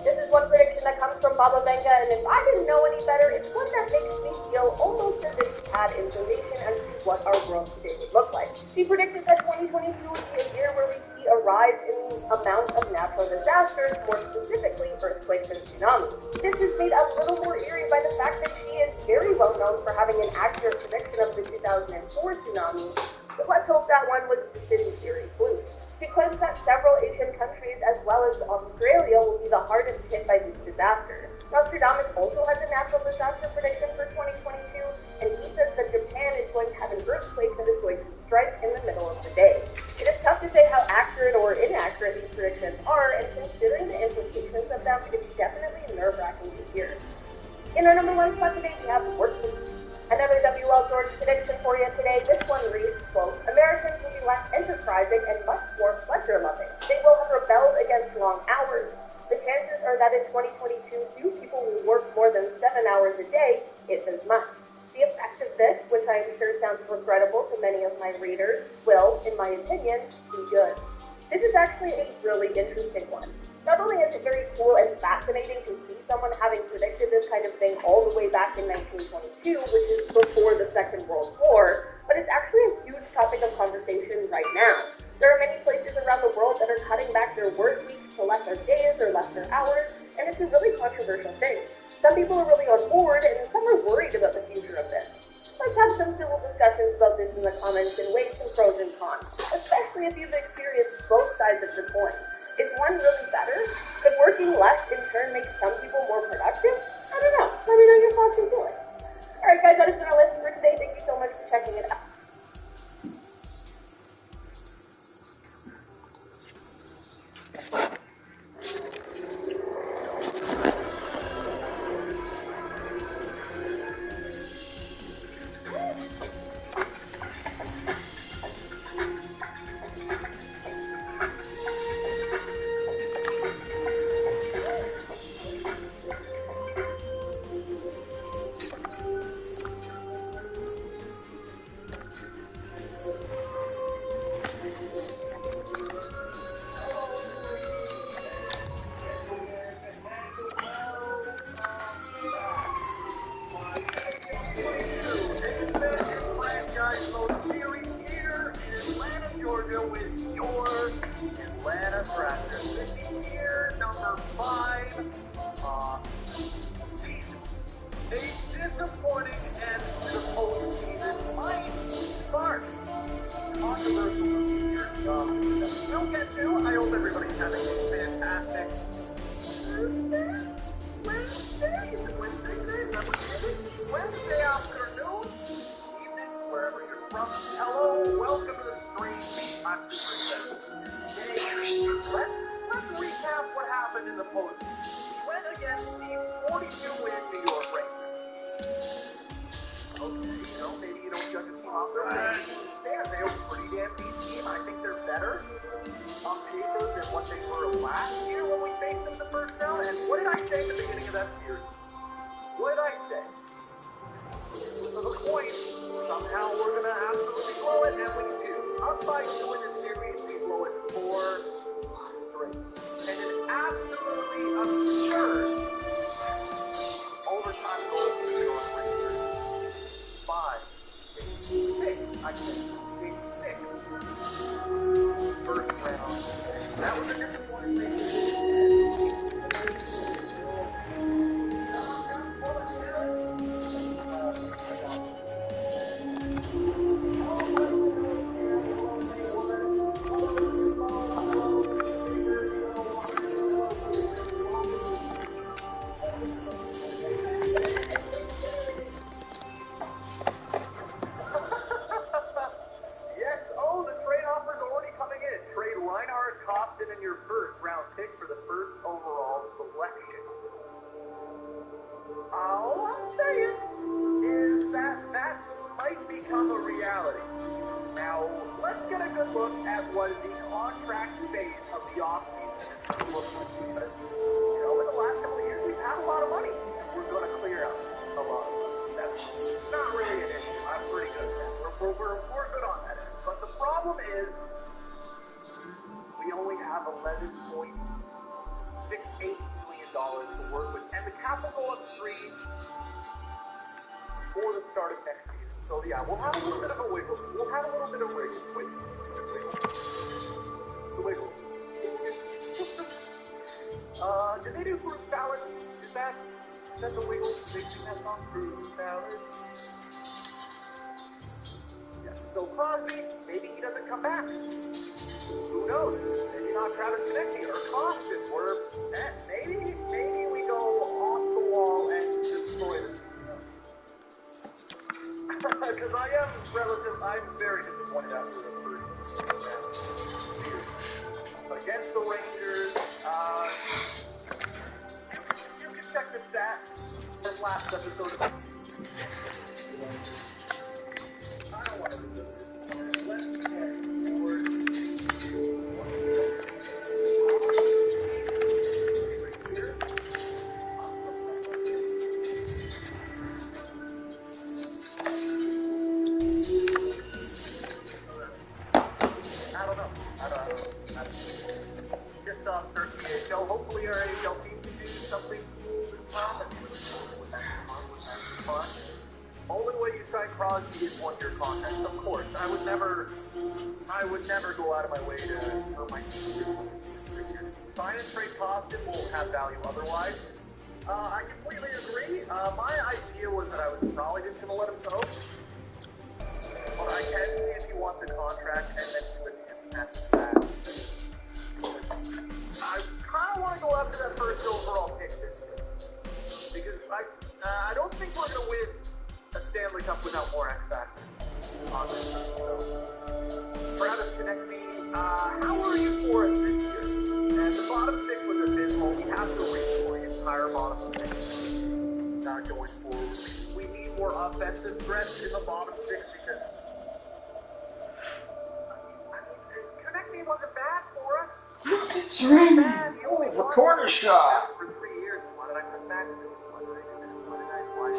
This is one prediction that comes from Baba Vanga, and if I didn't know any better, it's one that makes me feel almost as if he had information as to what our world today would look like. He predicted that 2022 would be a year where we see a rise in the amount of natural disasters, more specifically earthquakes and tsunamis. This is made a little more eerie by the fact that she is very well known for having an accurate prediction of the 2004 tsunami, but let's hope that one was just a theory fluke. She claims that several Asian countries, as well as Australia, will be the hardest hit by these disasters. Nostradamus also has a natural disaster prediction for 2022, and he says that Japan is going to have an earthquake that is going to strike in the middle of the day. It is tough to say how accurate or inaccurate these predictions are, and considering the implications of them, it's definitely nerve-wracking to hear. In our number 1 spot today, we have workweek. Another W.L. George prediction for you today. This one reads, quote, Americans will be less enterprising and much more pleasure-loving. They will have rebelled against long hours. The chances are that in 2022, few people will work more than 7 hours a day, if as much. The effect of this, which I am sure sounds regrettable to many of my readers, will, in my opinion, be good. This is actually a really interesting one. Not only is it very cool and fascinating to see someone having predicted this kind of thing all the way back in 1922, which is before the Second World War, but it's actually a huge topic of conversation right now. There are many places around the world that are cutting back their work weeks to lesser days or lesser hours, and it's a really controversial thing. Some people are really on board, and some are worried about the future of this. Let's have some civil discussions about this in the comments and weigh some pros and cons, especially if you've experienced both sides of the coin. Is one really better? Could working less in turn make some people more productive? I don't know. Let me know your thoughts and feelings. Alright guys, that has been our lesson for today. Thank you so much for checking it out. Wednesday afternoon, evening, wherever you're from. Hello, welcome to the stream. I'm Super Today, let's recap what happened in the postseason. went against the 42-win New York Rangers. Okay, maybe you don't judge a team off their wins. They're a pretty damn decent team. I think they're better on paper than what they were last year when we faced them in the first round. And what did I say at the beginning of that series? What did I say? To the point, somehow we're going to absolutely blow it, and we do. Up by 2 in the series, we blow it 4 straight. And an absolutely absurd overtime goal for the New York Rangers. 5, 6, I think. Game 6. First round. That was a disappointing thing. In your first round pick for the first overall selection. All I'm saying is that might become a reality. Now, let's get a good look at what the contract phase of the offseason is looking like, because, in the last couple of years, we've had a lot of money. We're going to clear out a lot of money. That's not really an issue. I'm pretty good at that. We're good on that end. But the problem is, we only have $11.68 million to work with, and the cap will go up 3 for the start of next season. So yeah, we'll have a little bit of a wiggle. We'll have a little bit of wiggle. Do they do fruit salad? Is that the wiggle? They do that on fruit salad. Yeah. So Crosby, maybe he doesn't come back. Who knows? Maybe not Travis Konecny or Costin. Maybe we go off the wall and destroy this. Because I'm very disappointed after the first round. Against the Rangers, you can check the stats from last episode of I don't want to do this. Let's get forward. I don't know. Just on searching the AHL. Hopefully our AHL team can do something this time. Fun. Only way you sign Crosby is 1-year contracts, of course. I would never go out of my way to hurt my team. Sign and trade Costin will have value otherwise. I completely agree. My idea was that I was probably just going to let him go. But I can see if he wants a contract and then do it after that. I kind of want to go after that first overall pick this year. Because I don't think we're going to win a Stanley Cup without more X factors on this team. So, Travis Konecny, how are you for us this year? And the bottom 6 was abysmal. We have to restore the entire bottom 6 going forward. We need more offensive threats in the bottom 6 because Konecny wasn't bad for us. It's raining. Oh, the corner shot. For 3 years. Why did I press back to this? Why did I do this? Why?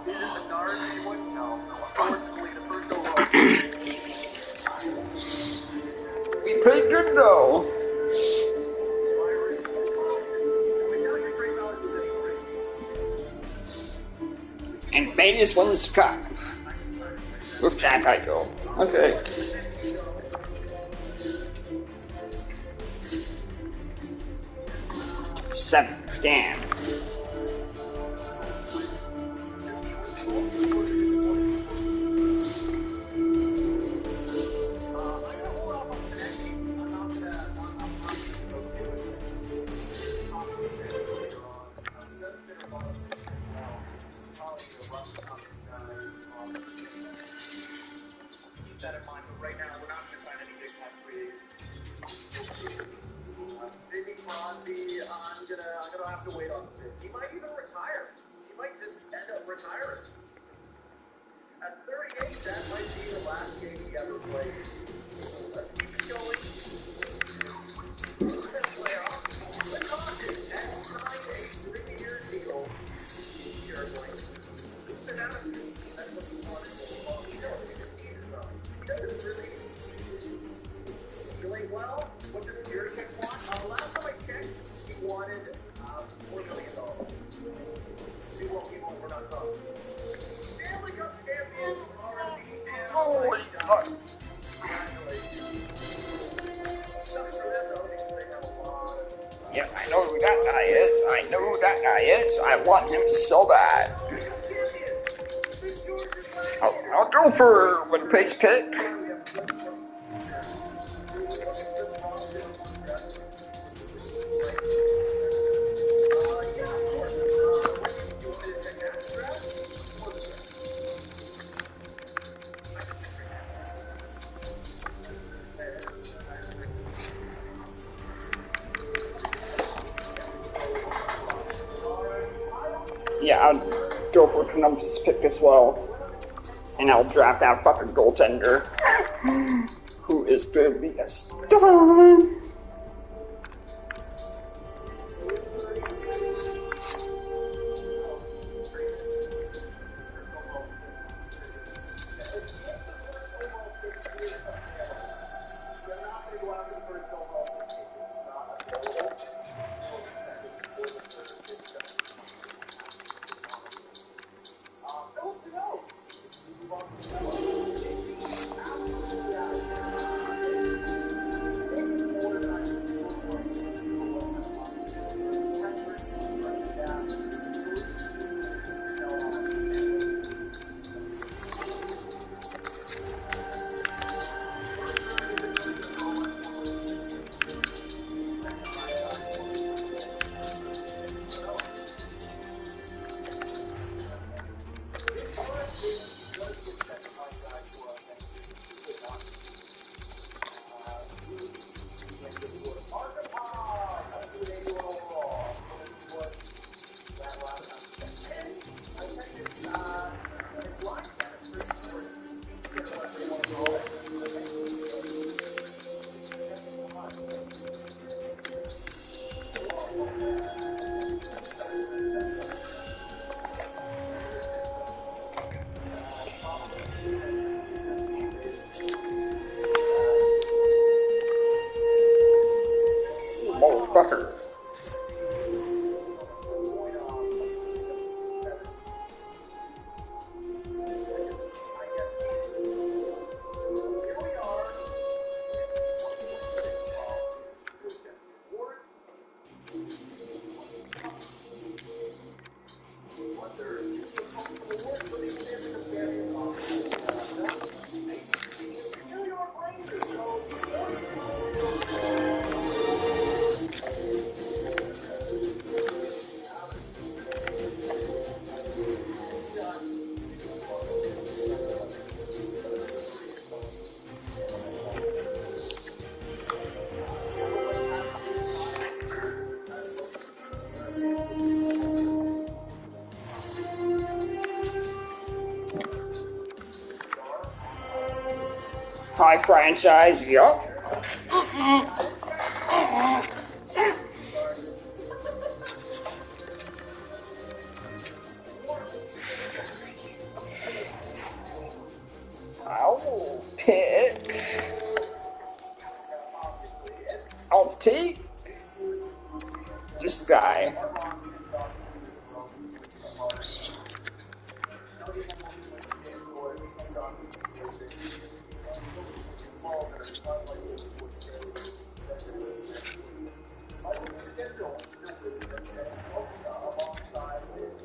Is it the guard anyone? No. Unfortunately, the first overall. We played good though. And Vegas wins the cup. With that title. Okay. Seventh, damn. Keep that in mind, but right now we're not going to sign any big time free agents. Well, what does Jerry want? Last time I checked, he wanted $4 million. See what people were not talking. Stanley Cup champions are the Holy fuck. Congratulations. Sucks for them though, because they have a lot of Yeah, I know who that guy is. I know who that guy is. I want him so bad. I'll go for when Pace pick. Yeah, I'll go for Columbus' pick as well. And I'll draft that fucking goaltender. Who is gonna be a star. Motherfucker. High franchise, yup. I'll pick. I'll take this guy.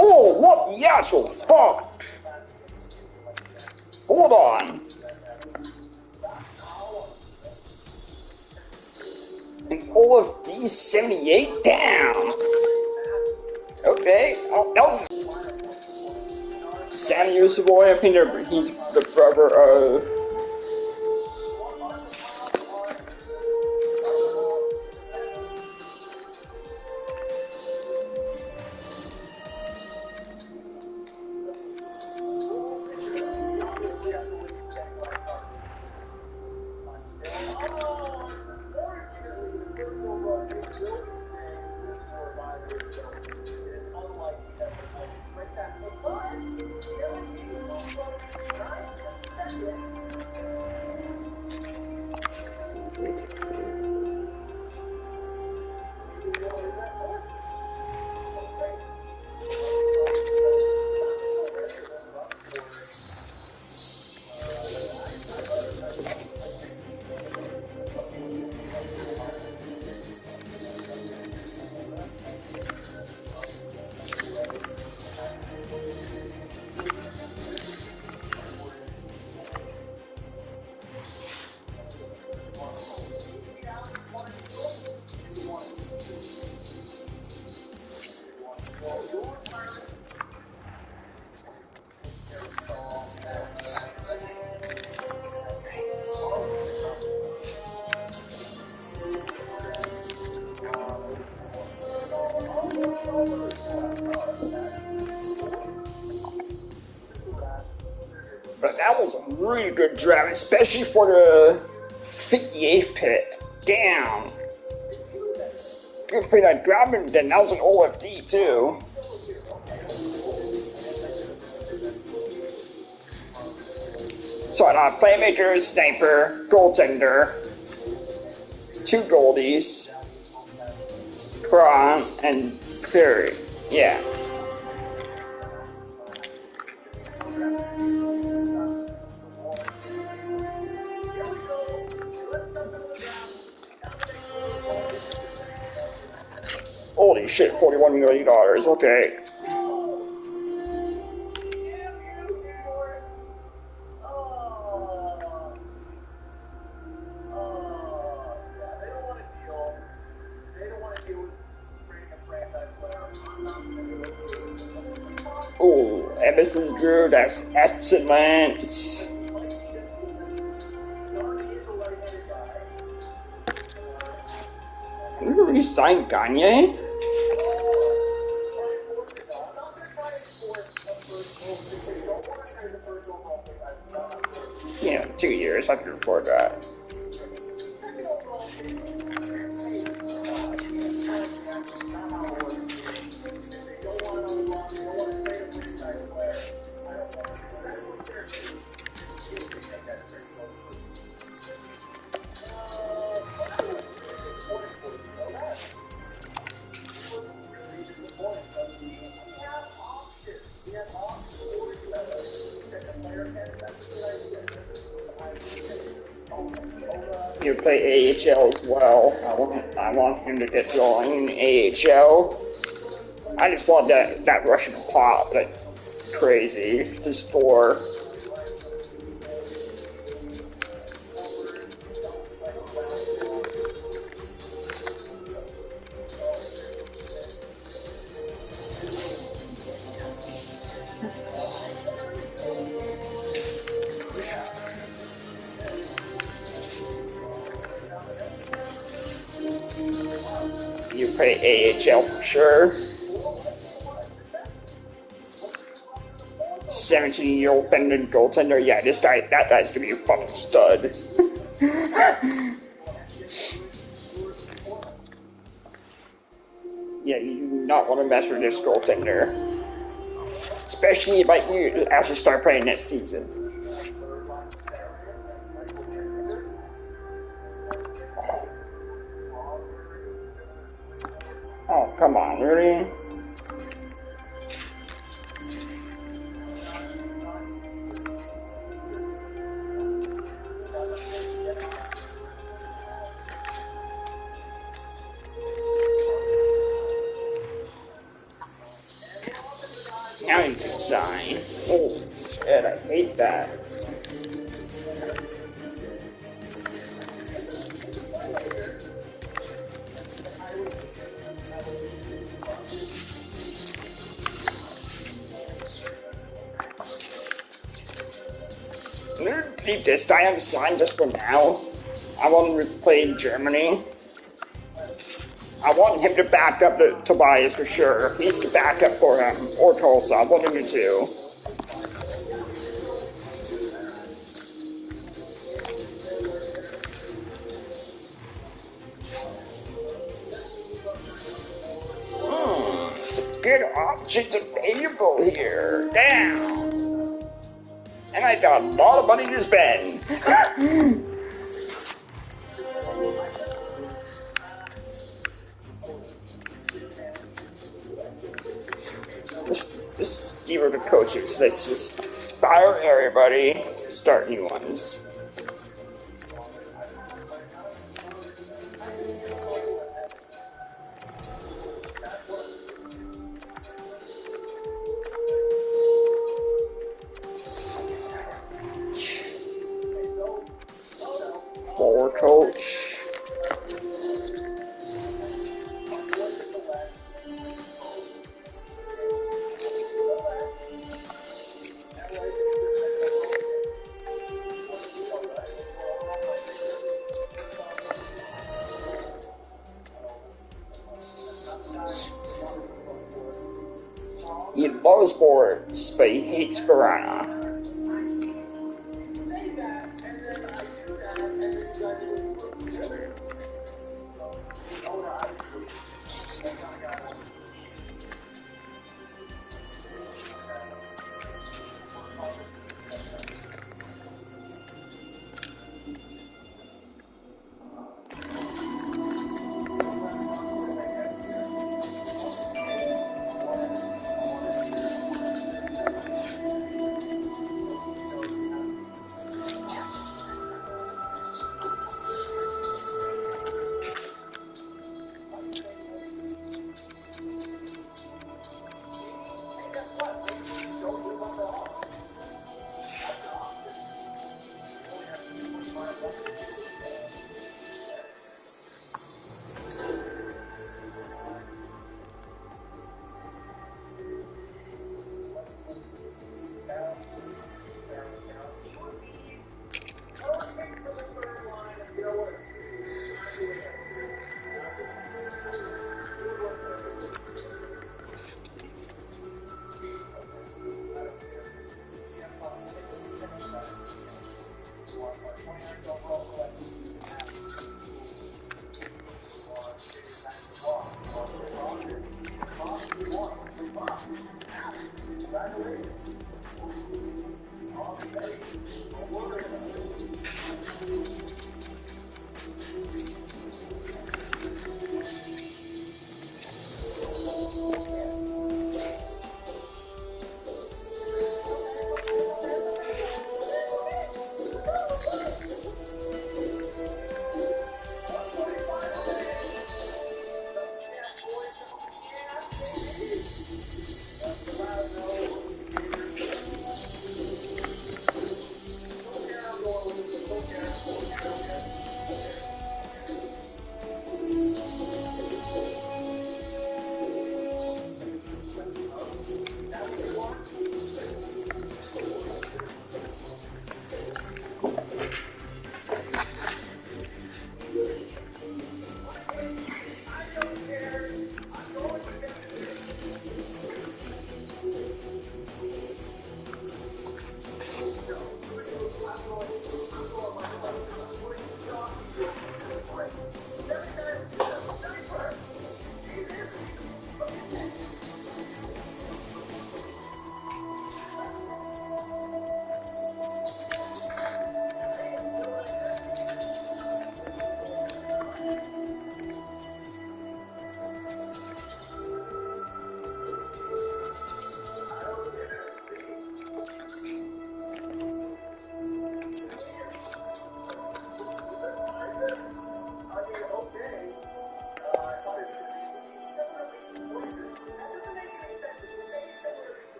Oh, what the actual fuck? Hold on. And all of these 78 down. Okay, oh, that was Sammy Boy. I think he's the brother of. But that was a really good draft, especially for the 58th pick. Damn. Good for that draft, and then that was an OFD too. So I got playmaker, sniper, goaltender, 2 goalies, Kron, and Fury. Yeah. Holy shit, $41 million. Okay. Oh, Emerson's Drew, that's excellent. Did we re-sign Gagne? Yeah, 2 years, I can record that. You play AHL as well. I want him to get going in AHL. I just want that Russian pop, like crazy, to score. You play AHL for sure. 17-year-old Bennett goaltender. Yeah, that guy's gonna be a fucking stud. Yeah, you do not want to mess with this goaltender. Especially if you actually start playing next season. Oh, come on, really? Now you can sign. Holy shit, I hate that. I'm gonna keep this guy on sign just for now. I want him to play in Germany. I want him to back up to Tobias for sure. He's the backup for him. Or Tulsa. I want him to. Some good options available here. Damn. And I got a lot of money to spend. These are the coaches. Let's just inspire everybody. Start new ones. Forward coach. He loves sports, but he hates piranha.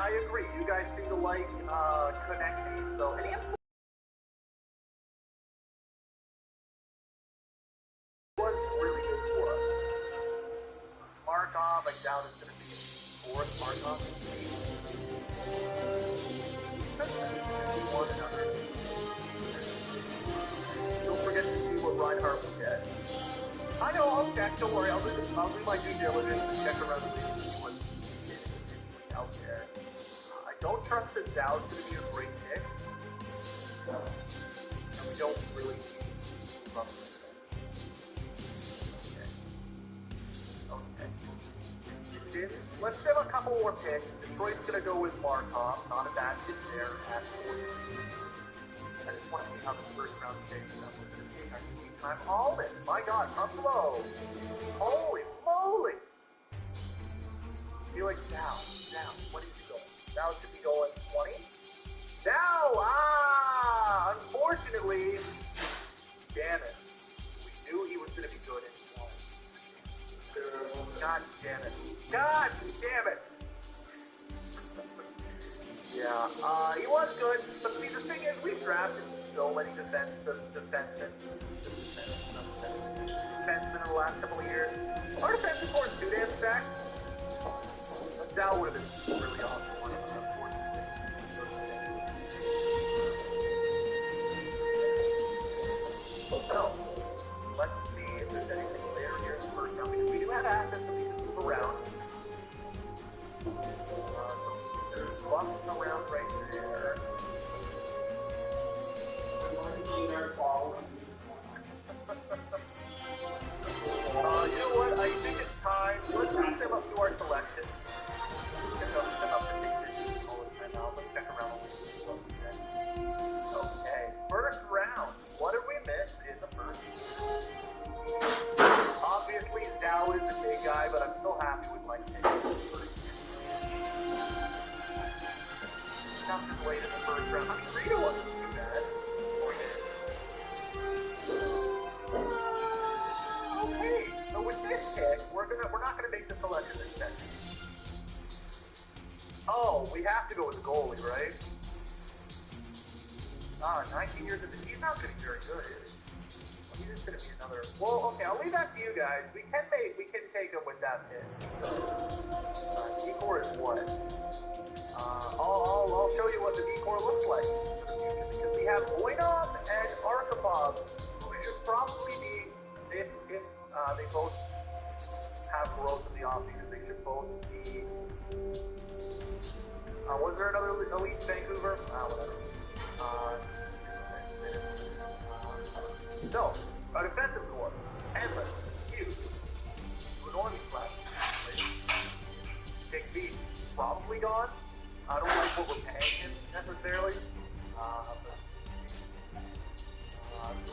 I agree. You guys seem to like connecting. So any was really good for us. Markov, I doubt is going to be fourth. Markov is one another. Don't forget to see what Reinhardt will get. I know, I'll check. Don't worry. I'll do my due diligence and check around the league and see what's out there. I don't trust that Zhao's going to be a great pick. And we don't really need love. Okay. Let's have a couple more picks. Detroit's going to go with Markov. Not a bad pick there at 14. I just want to see how the first round picks up. We're going to take our sweet time. Alden, my God, upload. Holy moly. I feel like Zhao, what is he going? Zhao should be going 20. Zhao, unfortunately, damn it. We knew he was going to be good in 20. God damn it. God damn it! Yeah, he was good, but see, the thing is, we've drafted so many defensemen in the last couple of years. Our defensive core is too damn stacked. But Zhao would have been really awesome for us, unfortunately. So, let's see if there's anything there here in the first round, because we do have assets that we can move around. So there's buffs around right there. You know what? I think it's time. Let's just sim up to our selection. Sim up to things all the time now. Let's check around a little bit. Okay, first round. What did we miss in the first round? Obviously, Zhao is the big guy, but I'm still happy with my pick. Nothing late in the first round. I mean, Rita wasn't too bad. Okay, so with this pick, we're not gonna make the selection this second. Oh, we have to go with the goalie, right? 19 years of he's not gonna be very good, is he? He's just gonna be another. Well, okay, I'll leave that to you guys. We can take him with that pick. D-core is what? I'll show you what the D-core looks like for the future, because we have Voinov and Arkhipov, who should probably be, if they both have growth in the offseason, they should both be. Was there another elite in Vancouver? Whatever. So, our defensive core, endless, huge. Norman slash. Big B, probably gone. I don't like what we're paying him necessarily.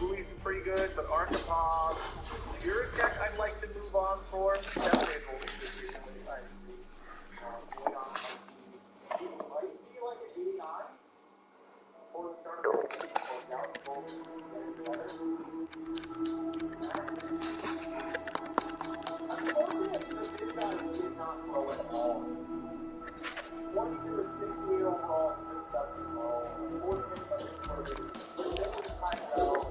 Rui's pretty good, but Arkhipov, Juracek I'd like to move on for. Definitely a goalie this year. I agree. Might be like an 89 for the start of the unfortunate that this guy did not grow at all. 22 and 68 overall, this doesn't grow. Unfortunate that it's for the time though.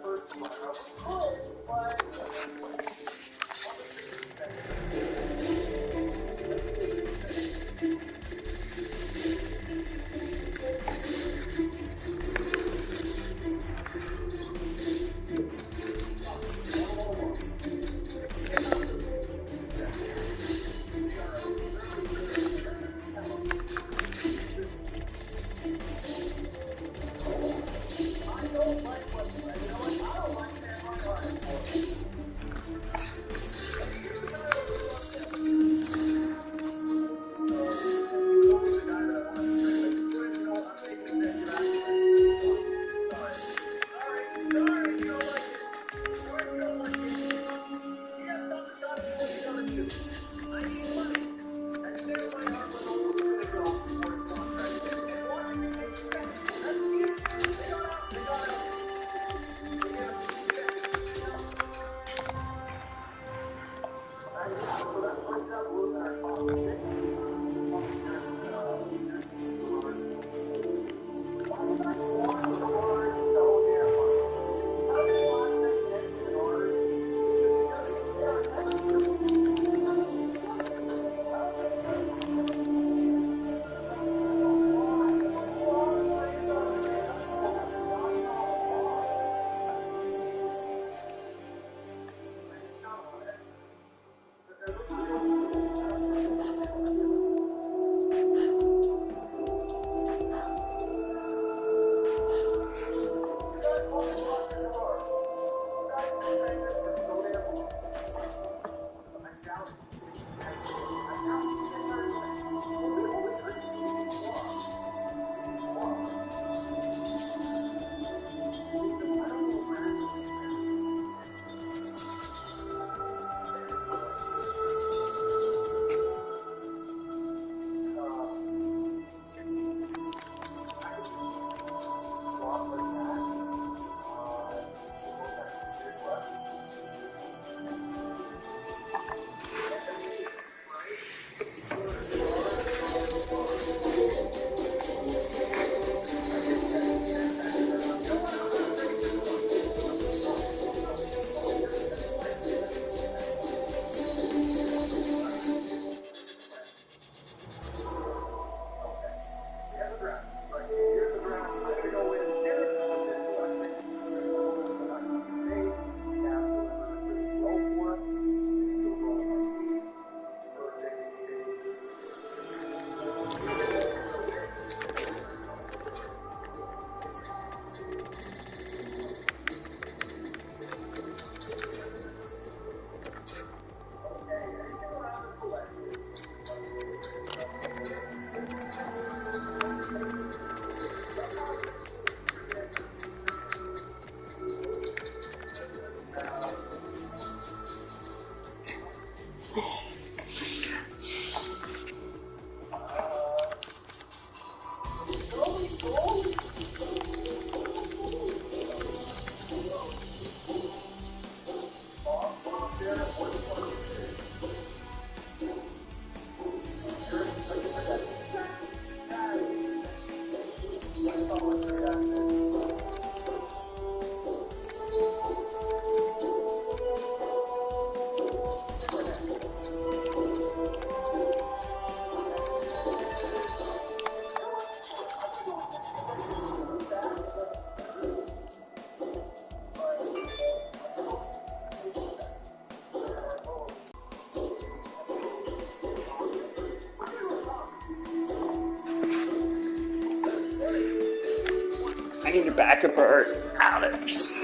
first one. I was close, but I need to back up our Alex.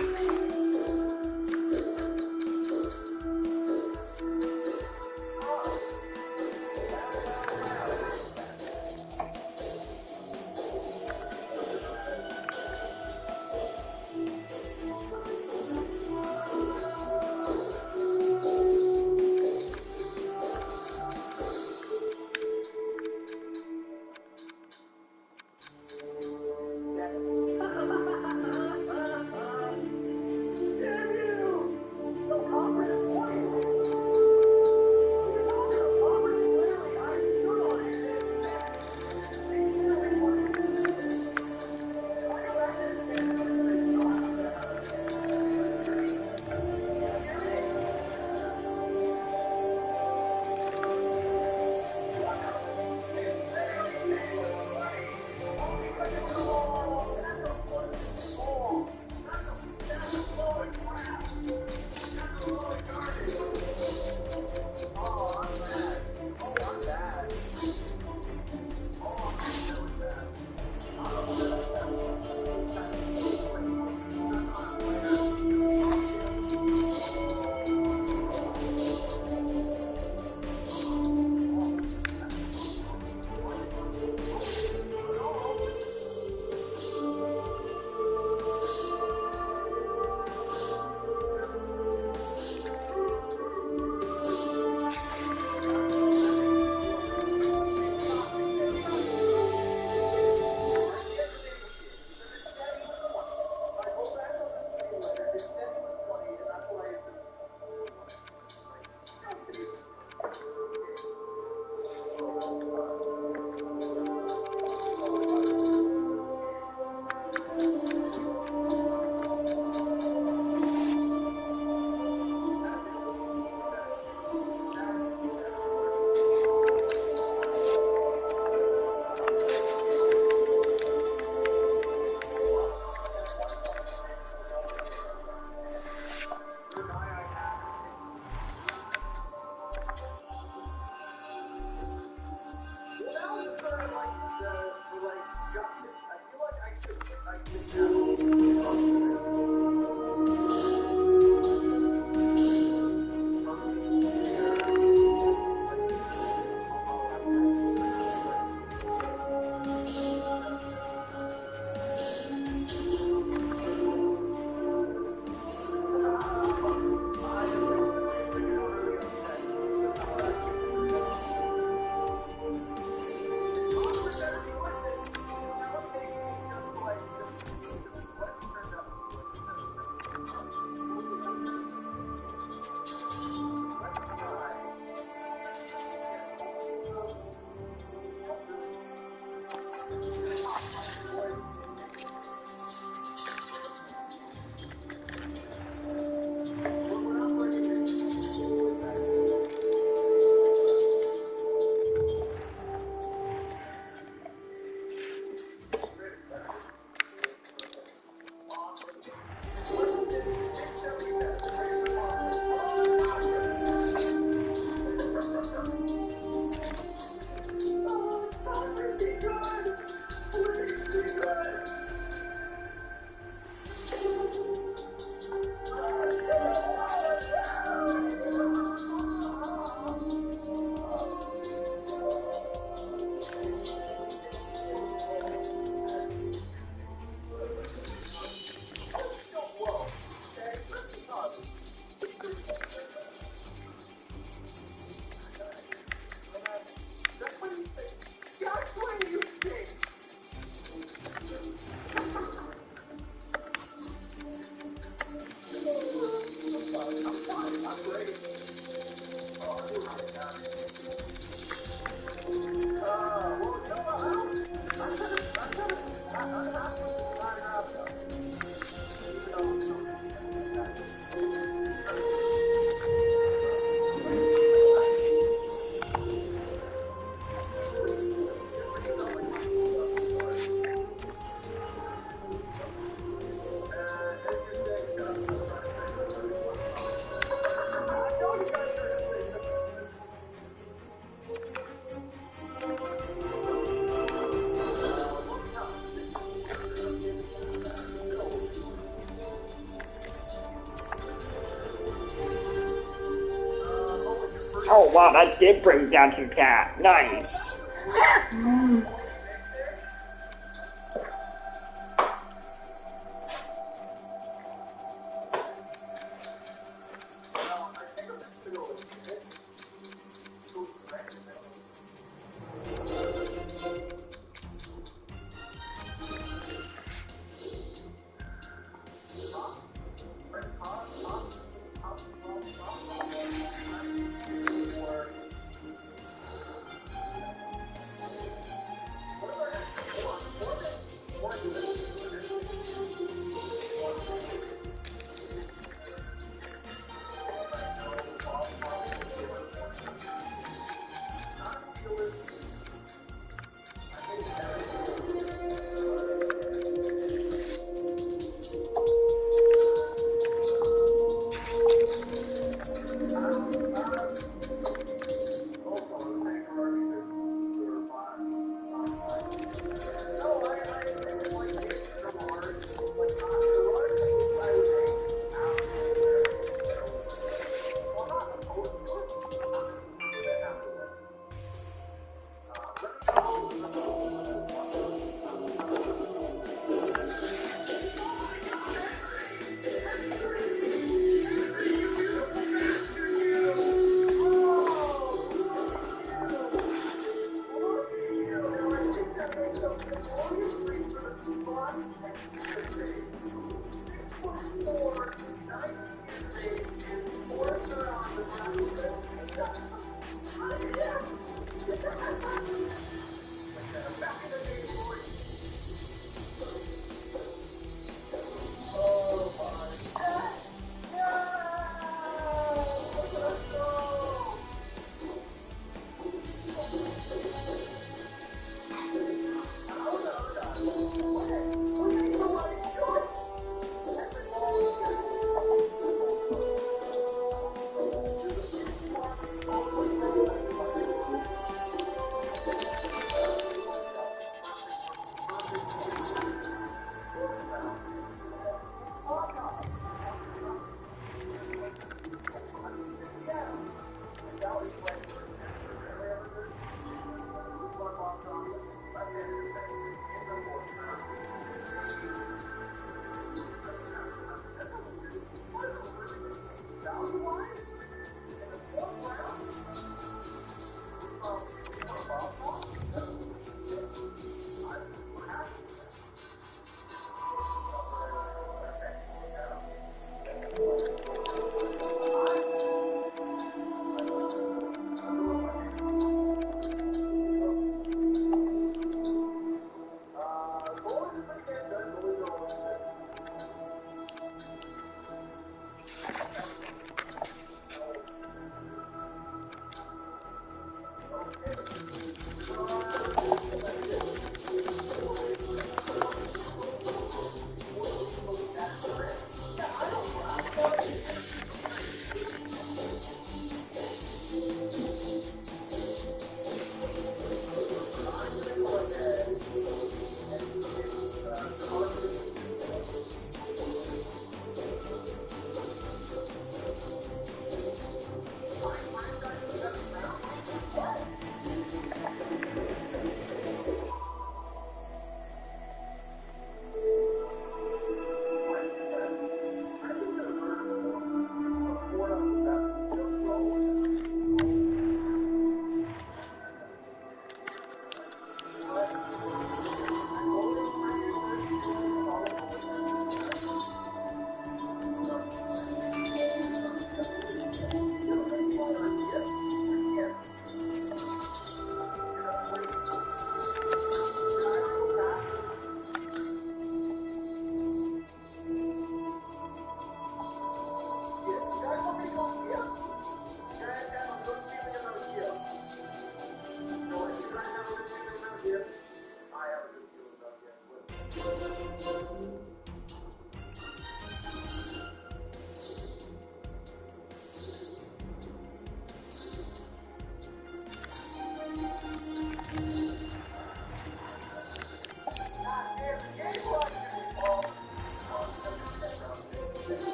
Oh wow, that did bring it down to the cat. Nice.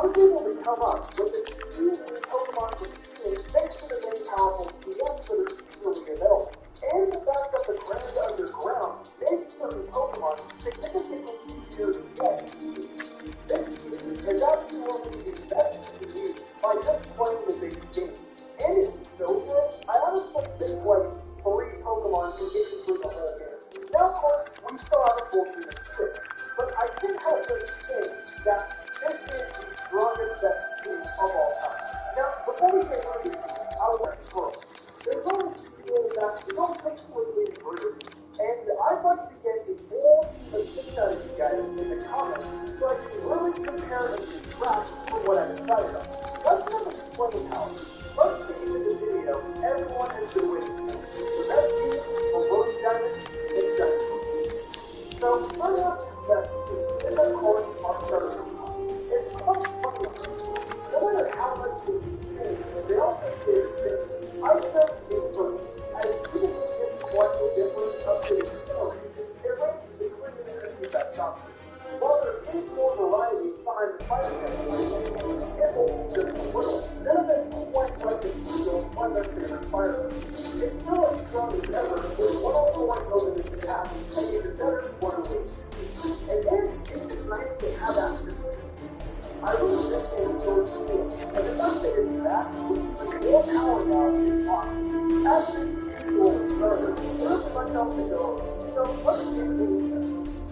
was able to come up with a few new Pokemon for teams thanks to the many powerful TMs that are easily available. And the fact that the ground underground makes certain Pokemon significantly easier to get. This is absolutely the best you can use by just playing the base game. And it's so good, I honestly think like 3 Pokemon can get you through the whole game. Now of course, we still have a full team of 6, but I can't help but think that this is the strongest best team of all time. Now, before we get into it, I would like to Pearl. There's only 2 games that we don't particularly agree with, and I'd like to get a full team of 6 out of you guys in the comments so I can really compare and contrast for what I decided on. Let's have a explain how. Let's get into the video everyone has been waiting for. The best team for Rose Diamond and Dynasty. So, starting off this best team is of course our starter Pokemon. It's quite funny to see. No matter how much things change, they also stay the same. I felt different, as even if it's slightly different up to the story, it ranks secretly as the best option. While there is more variety behind the fighting technique, it will be just a little. None of it quite like the feel on their favorite fire. It's still as strong as ever, with one overwhelming over the attacks, and even better, one-away speed. And then, it's just nice to have access to this. I really miss game Sword and Shield, and the fact that it's back with more power now is awesome. As the usual starter, there isn't much else to go over, so let's get into it.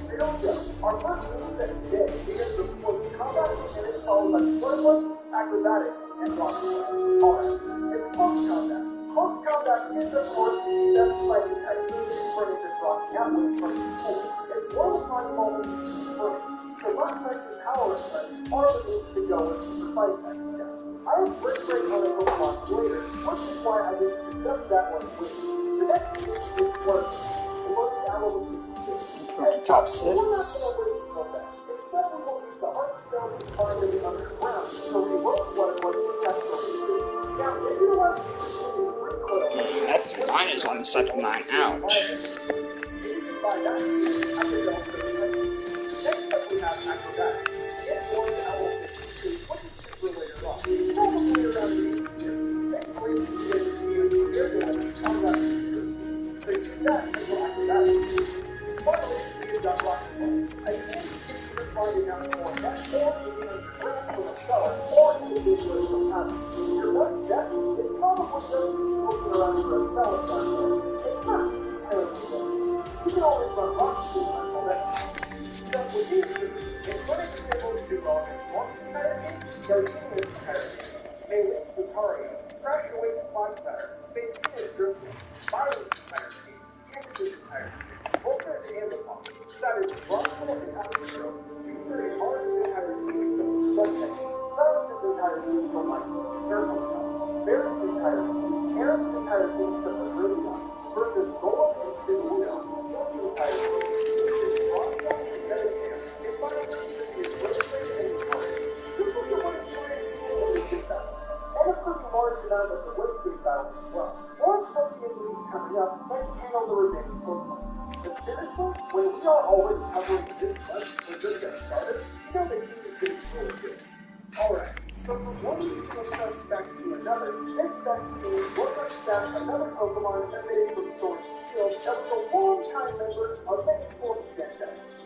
Here we go. Our first moveset today begins with close combat, and it's followed by footwork, acrobatics, and blocking. Alright, it's close combat. Close combat is, of course, the best fighting technique for this rocking out when it's running forward. It's one of the primal moves for me. So rock types and power types are the moves to go with for fight types now. I have break rate on a Pokemon later, which is why I didn't discuss that one with you. The next move is Slurp. It was down level 16. Top 6. We're not going to wait until that. Instead, we will use the Hearthstone and find it underground, so we won't let it protect the food. Now, if you want to see That's mine is on such a 9. Ouch. Next up, we have acrobatics. It's one that I will get to, which is super later on. Probably around the 8th year. Thankfully, we get to use their ability on that feature. So use that for acrobatics. Finally, we've got rock slide. I think you can find it down more that, or you can grab from a seller, or individually from having. Your best bet is probably just looking around for a seller platform. It's not terribly good. You can always run rock slide on that. So with these moves, including symbols to wrong in Swarm's entirety, Gardenia's entirety, Maylee's Lucario, Crash Awake's Fly Cutter, Fantina's Driftman, Byron's entirety, Candace's entirety, Volker's Ambipom, Saturn's Bronco and Astro, Jupiter and Mars' entirety except for Sunday, Cyrus's entirety for Michael, Nirvana, Baron's entirety, Aaron's entirety except for Rubion, Bertha's Golem and Sinuino, Young's entirety, Bronco and Metacam, and finally Sophia's Western and Utari. This will be one of the only big battles, and a pretty large amount of the West Big battles as well. More expensive movies coming up that can handle the remaining Pokemon. But seriously, when we are already covering this much for just get started, you know that this is going to be really good. Alright, so from one usual suspect to another, this best team will represent another Pokemon emanating from Sword and Shield that was a long-time member of many sports fantests.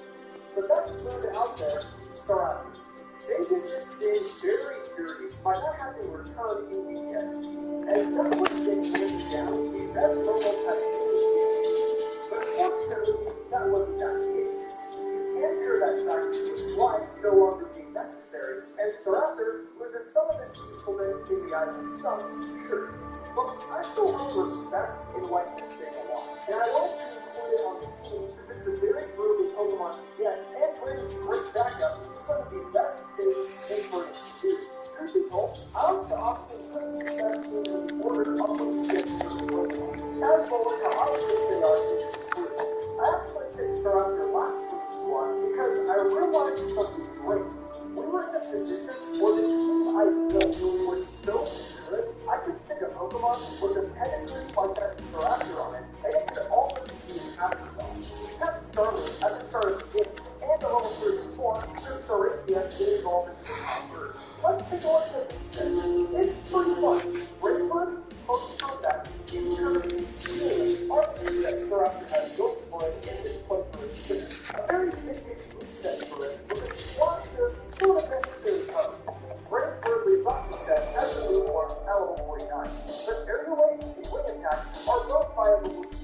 The best moon out there, Staraptor. They did this game very dirty by not having returned in ETS, as that was getting handed down the best mobile type in the game. But unfortunately, that wasn't that case. You can hear that fact with life no longer being necessary, and Staraptor loses some of its usefulness in the eyes of some, sure. But I still really respect and like this thing a lot, and I like to include it on the team since it's a very brutal Pokemon to get and brings great backup to some of the best things in British series. Truth be told, I like to often put the best teams in the order of when you get to the Pokemon, as well as how I think they are in this group. I actually picked Staraptor last week's squad because I realized something great. We were in a position where the team I built was so good, I could stick a Pokemon with a pedigree like that Staraptor on it, and it could almost be an afterthought. We had Starlink at the start of the game, and the level 34, just Staraptor getting involved into the top bird. Let's take a look at this. It's pretty fun. Rayford, post-combat, encouraging stealing architects for after having built for it in this playthrough spinner. A very vintage reset for it with a squash sort of necessary code. Rayford revoked the set as a move on Alamo 49, but aerial ace and wing attack are both viable moves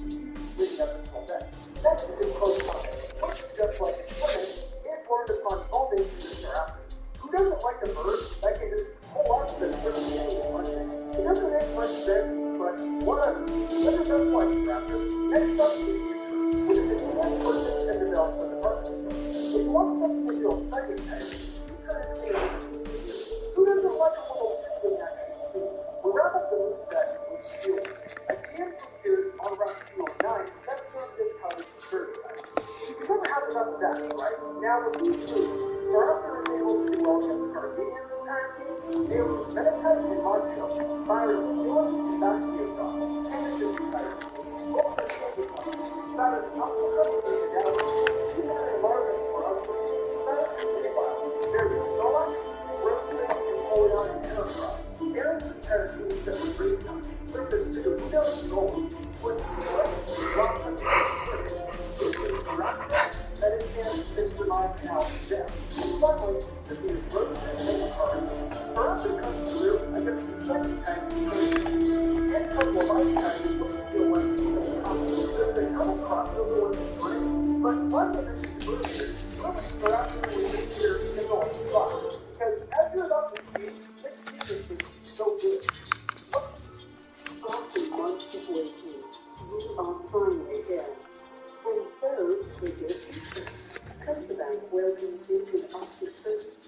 leading up until then. Next is close combat, which, just like its limit, is learned upon all dangers thereafter. Who doesn't like a bird that can just pull up to literally anyone? It doesn't make much sense, but whatever. Let us watch Raptor. Next up is Reaper, which is an in-app purchase and development department store. If you want something to feel second hand, Reaper is the Who doesn't like a little quick action too? We wrap up the move set with Steel. A GM appeared on round 209 that served as coverage for 30 times. You never have enough of that, right? Now with these moves, Staraptor is able to do well against Gardenia's entire team, able to Meditate and Macho, firing Steelers and Bastiodon, and the entire team. Both are standing on. Silence obstacles and the down. Even at a largest for upgrade, Silence is mobile. There is Snorlax, Rosemary, and Poleon and Heracross. Aaron's entire team is at the great time. With the Pseudo Gold, with Steelers, Rock and that it can Mr. Mind's now down. And finally, Sophia's Rosemary and the card. Staraptor comes through against the second tank and a couple of ice tanks with skill weapons. There's a couple crossover with the brain, but one of the earlier, Staraptor was here in the one spot. Because as you're about to see, this season is so good. After March 2018, we are finally here. And so, with your future, Coastbank welcomes you to Arctic Coast.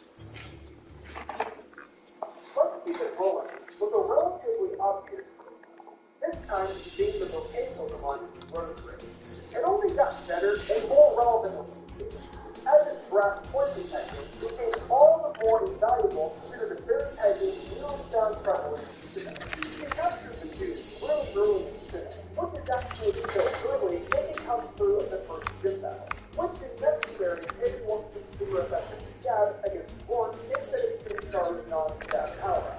Let's keep it rolling with a relatively obvious clue. This time being the bouquet Pokemon, Rosemary. It only got better and more relevant with these games. As its brass point detector became all the more invaluable due to the very heavy, newly found prevalence of Sinnoh. It captured the two really early in Sinnoh, which is actually still early if it comes through in the first gym battle, which is necessary if you want some super effective stab against Born instead of Chimchar's non-stab power.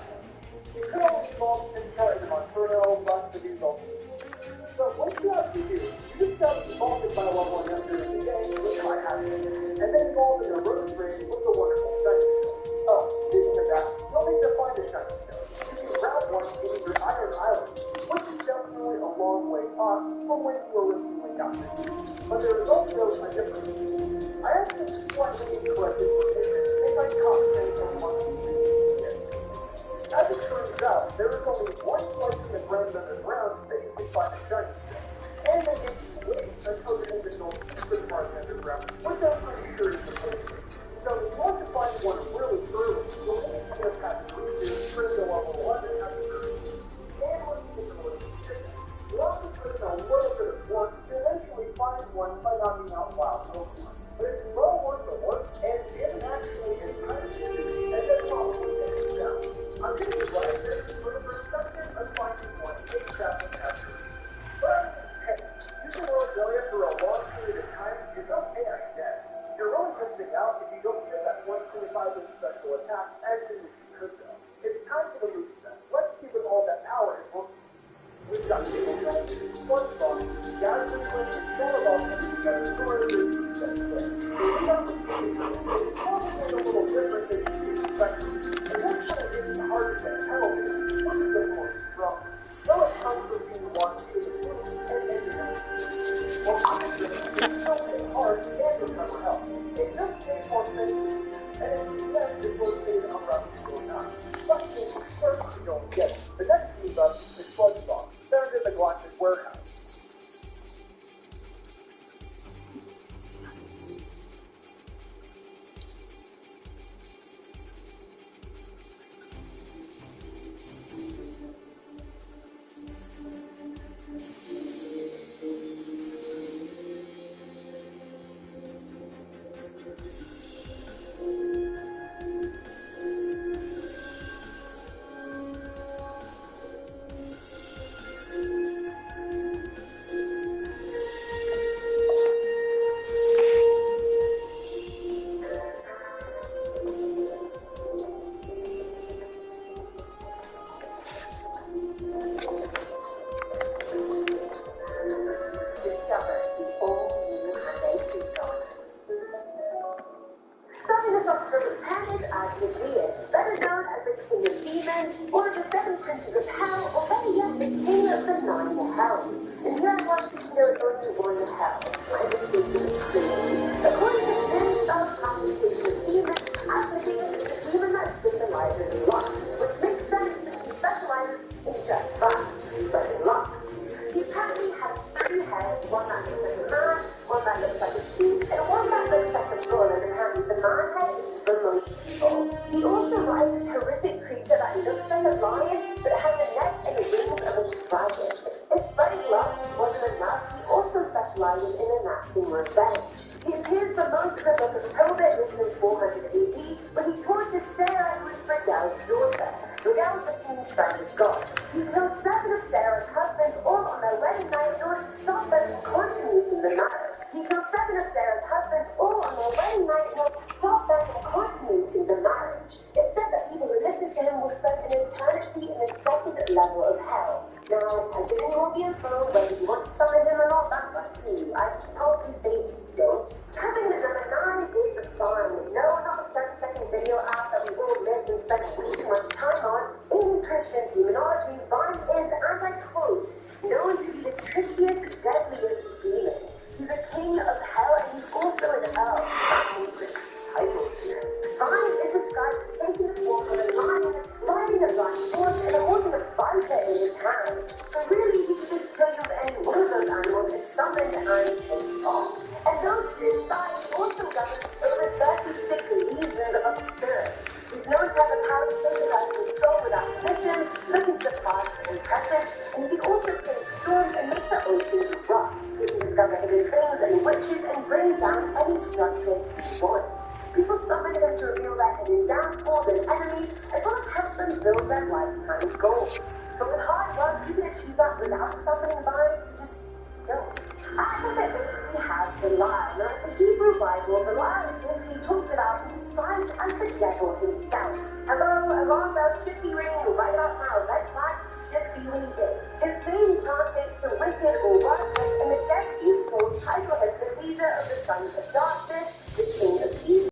You could always involve Chimchar and Monferno, but the dude's also so what you have to do, you just got to evolve it by level 100 in the game, which might happen, and then evolve it in a Rosemary with the wonderful shiny stone. Oh, speaking of that, you'll need to find a shiny stone. You can grab one in your Iron Island, which is definitely a long way off from when you originally got it. But there is also a difference. I have some slightly incorrect information if I concentrate on one of these. As it turns out, there is only one place in the ground underground that you can find a shiny stone. And they make you wait until you're in the North Secret part underground, which I'm pretty sure is the place. So if you want to find one really early, you'll need to get past Reason, turn to level 11 at the very least. And let's get a little bit you'll also put in a little bit of work to eventually find one by knocking out wild Pokemon. But it's well worth the work, and it actually is kind of easy, and then probably takes it down. I'm going to write this with the perspective of finding one exactly after. But, hey, using Roselia for a long period of time is okay, I guess. You're really missing out if you don't get that 125 with special attack as soon as you could, though. It's time for the move set. Let's see what all that power is working. We've got Pikachu, SpongeBob, Gazelle, and Solarbob coming together for a good set play. The stuff with Pikachu is probably a little different than you expected. And that's kind of getting hard to get penalty, which is a bit more strong. Though it comes from being one to the two and ending up. Well, Pikachu can still hit hard and recover health. It just takes more space, and it's best if rotated around the score 9. But if you certainly don't get it, the next move up is SpongeBob, found in the Galactic Warehouse. demons, one of the 7 princes of hell, or better yet, the king of the 9 hells. And here I want you to know there is only one hell, and this is the Trinity. According to this classification of demons, as the demon is a demon that symbolizes lust, which makes sense since he specializes in just that, spreading lust. He apparently has 3 heads, one that looks like a man, one that looks like a sheep, and one that looks like a bull, and apparently the man head is for most people. He also rides this horrific creature that looks like a lion, but has a neck and the wings of a dragon. If spreading love wasn't enough, he also specializes in enacting revenge. He appears for most of the book of Tobit, written in 400 AD, when he tortures Sarah, who is Raguel's daughter. Raguel is the seeming friend of God. He kills 7 of Sarah's husbands all on their wedding night in order to stop them from consummating the marriage. He kills 7 of Sarah's husbands all on their wedding night in order to stop them from consummating the marriage. It's said that people who listen to him will spend an eternity in the 2nd level of hell. Now, I'm giving you all the info, whether you want to summon him or not, that's up to you. I probably say don't. Coming at number 9 is the Farm. No, not the 7-second video app that we all miss and spend way too much time on. In Christian demonology, Vine is, and I quote, known to be the trickiest, deadliest demon. He's a king of hell, and he's also an hell. Titles here. Vine is described as taking the form of a lion, riding a black horse, and holding a viper in his hand. So really, he could just kill you with any one of those animals if summoned and pissed off. And those this size also governs over 36 legions of spirits. He's known to have the power to take a person's soul without permission, look into the past and present, and he can also create storms and make the oceans rough. He can discover hidden things and witches and bring down any structure he wants. People summon him to reveal their hidden downfalls and enemies, as well as help them build their lifetime goals. But with hard work, you can achieve that without summoning vines, so just don't. After that, we have Belial. Now, in the Hebrew Bible, Belial is basically talked about and described as the devil himself. Hello, alarm bells should be ringing right about now. Red flag should be waving. His name translates to wicked or worthless, and the Dead Sea Scrolls title him the leader of the sons of darkness, the king of evil.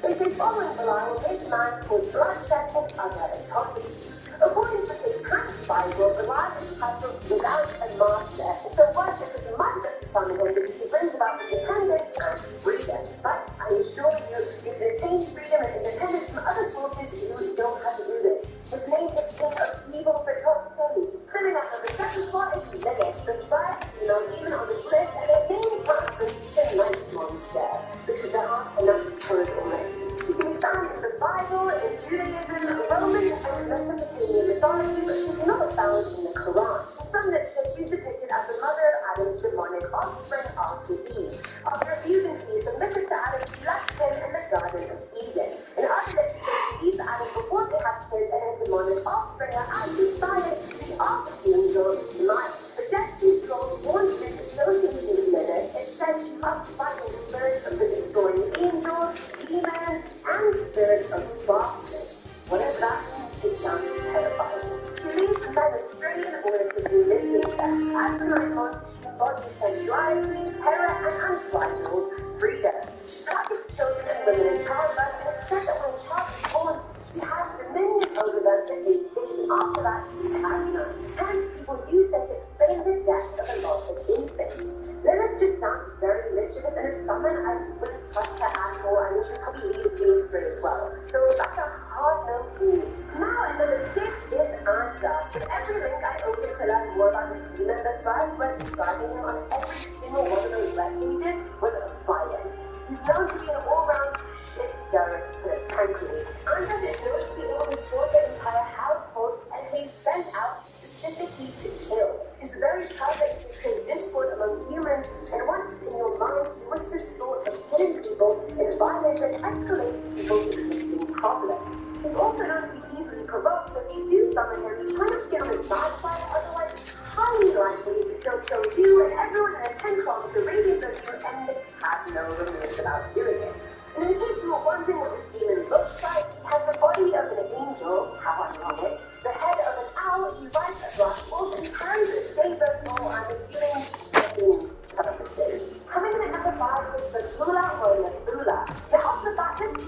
They say following Belial, his man caused bloodshed and other atrocities. According to the Satanic Bible, Belial is titled without a master, and so worship is a must to summon him because he brings about independence and freedom. But I assure you, you can attain freedom and independence from other sources, you don't have to do this. His name is King of Evil for God's sake. Coming up on the 2nd spot is Lilith, the first demon on this list, and their name translates to night monster, because there aren't enough words already. She can be found in the Bible, in Judaism, Roman, and Mesopotamian mythology, but she's not found in the Quran. Some that say she's depicted as the mother of Adam's demonic offspring after Eve. After refusing to be submissive to Adam, she left him in the Garden of Eden. And after that, she leaves Adam before they have kids, and her demonic offspring are actually decided to be after the angel Ishmael. The Dead Sea Scrolls warns this association with Lilith. It says she must fight the spirits of the destroying angels, demons, and spirits of bastards. Whatever that means, it sounds terrifying. She leads men astray in order to be living them. As the night monster, she embodies sensuality, terror, and unbridled freedom. She targets children and women in childbirth, and it's said that when a child is born, she has dominion over them for 8 days. After that, she has none. Hence, people use her to explain the death of a lot of infants. Lilith just sounds very mischievous, and if someone I just wouldn't trust her at all, and you should probably leave the spray as well. So that's a hard no for me. Now, at number 6 is Anta. So every link I open to learn more about this demon, the first word describing him on every single one of those web pages was violent. He's known to be an all-round shit stirrer, to put it frankly. Antas is known to be able to source an entire household, and he's sent out specifically to kill. He's very perfect to create discord among humans, and once in your mind, he whispers thoughts of killing people in violence and escalates people's existing problems. He's also known to be easily provoked, so if you do summon him, try not to get on his bad side, otherwise, highly likely, he'll kill you and everyone in a 10-kilometer radius of you and have no remorse about doing it. And in case you were wondering what this demon looks like, he has the body of an angel, how ironic, the head of an owl, he rides a black wolf, and carries a saber for, I'm assuming, sticking purposes. Coming in at number 5 is the Bula or Nebula. To help with that, this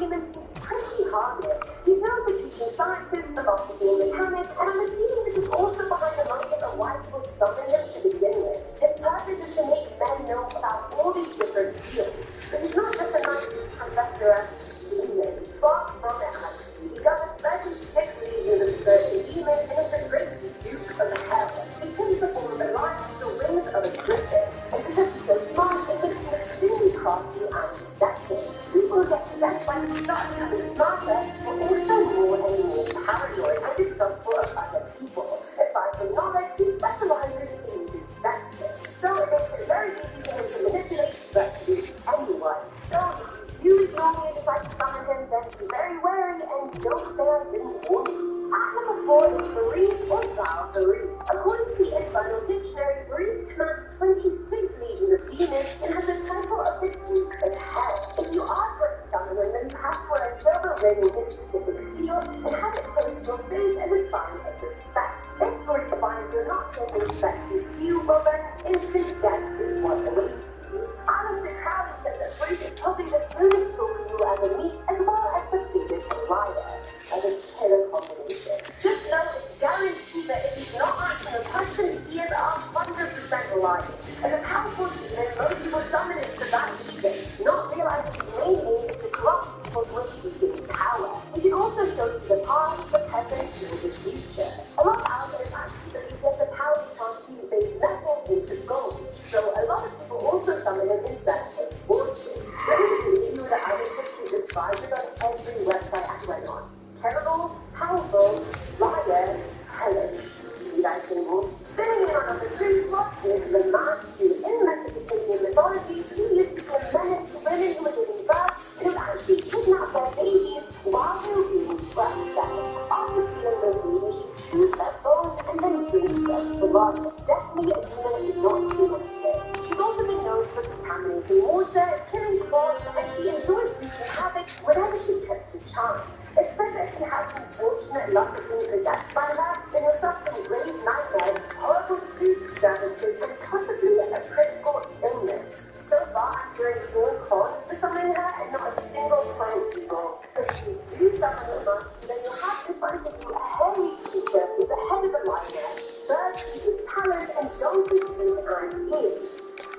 hardness. He's known for teaching sciences, philosophy, and mechanics, and I'm assuming this is also behind the motive of why people summon him to begin with. His purpose is to make men know about all these different fields. But he's not just a nice professor at demon. Far from it, actually. He governs 36 legions of spiritual demons and is the great Duke of Hell. He takes the form of a lion with the wings of a griffin, and because he's so smart, it makes him extremely crafty and deceptive. People who get possessed by him start becoming smarter, but also more and more paranoid and distrustful of other people. Aside from knowledge, he specializes in deception. So it makes it very easy for him to manipulate virtually anyone. So if you ignore me and decide to summon him, then be very wary and don't say I didn't warn you. At number 4 is Bereaved or Thou Bereaved. According to the Infernal Dictionary, Bereaved commands 26 legions of demons and has the title of the Duke of Hell. If you are going to summon him, then you have to wear a silver ring with a specific seal and have it close to your face as a sign of respect. If Bereaved finds you're not showing respect his due, well then instant death is what awaits you. Alistair Crowley said that Bereaved is probably the smoothest soul you will ever meet, as well as the biggest liar. As a killer combination. Just know it's guaranteed that if he's not answering a question, he is 100% lying. As a powerful demon, most people summon him to that reason, not realizing his main aim is to corrupt people to achieve his power. He can also show you the past, the present, and the future. A lot of outsiders actually believe he has the power to transfuse base metals into gold. So a lot of people also summon him in search of fortune. Let me just read you the average history described on every website I went on. Terrible, powerful, liar, Helen. See that table? Sitting in on number 3 slot is the master. In Mesopotamian mythology, he used to be a menace to women who were giving birth and would actually kidnap their babies while they were being breastfed. After stealing those babies, she'd choose their bones and then bring them to life. Definitely a demon is not too much space. She's also been known for contaminating water, killing crops, and she enjoys wreaking havoc whenever she gets the chance. It's said that if you have the unfortunate luck of being possessed by her, then you'll suffer from grave nightmares, horrible sleep disturbances, and possibly a critical illness. So far, I'm hearing all cons for summoning her and not a single plan people. But if you do summon her, then you'll have in front of you a hairy creature with the head of a lion, thirsty with talent and donkey teeth and ears.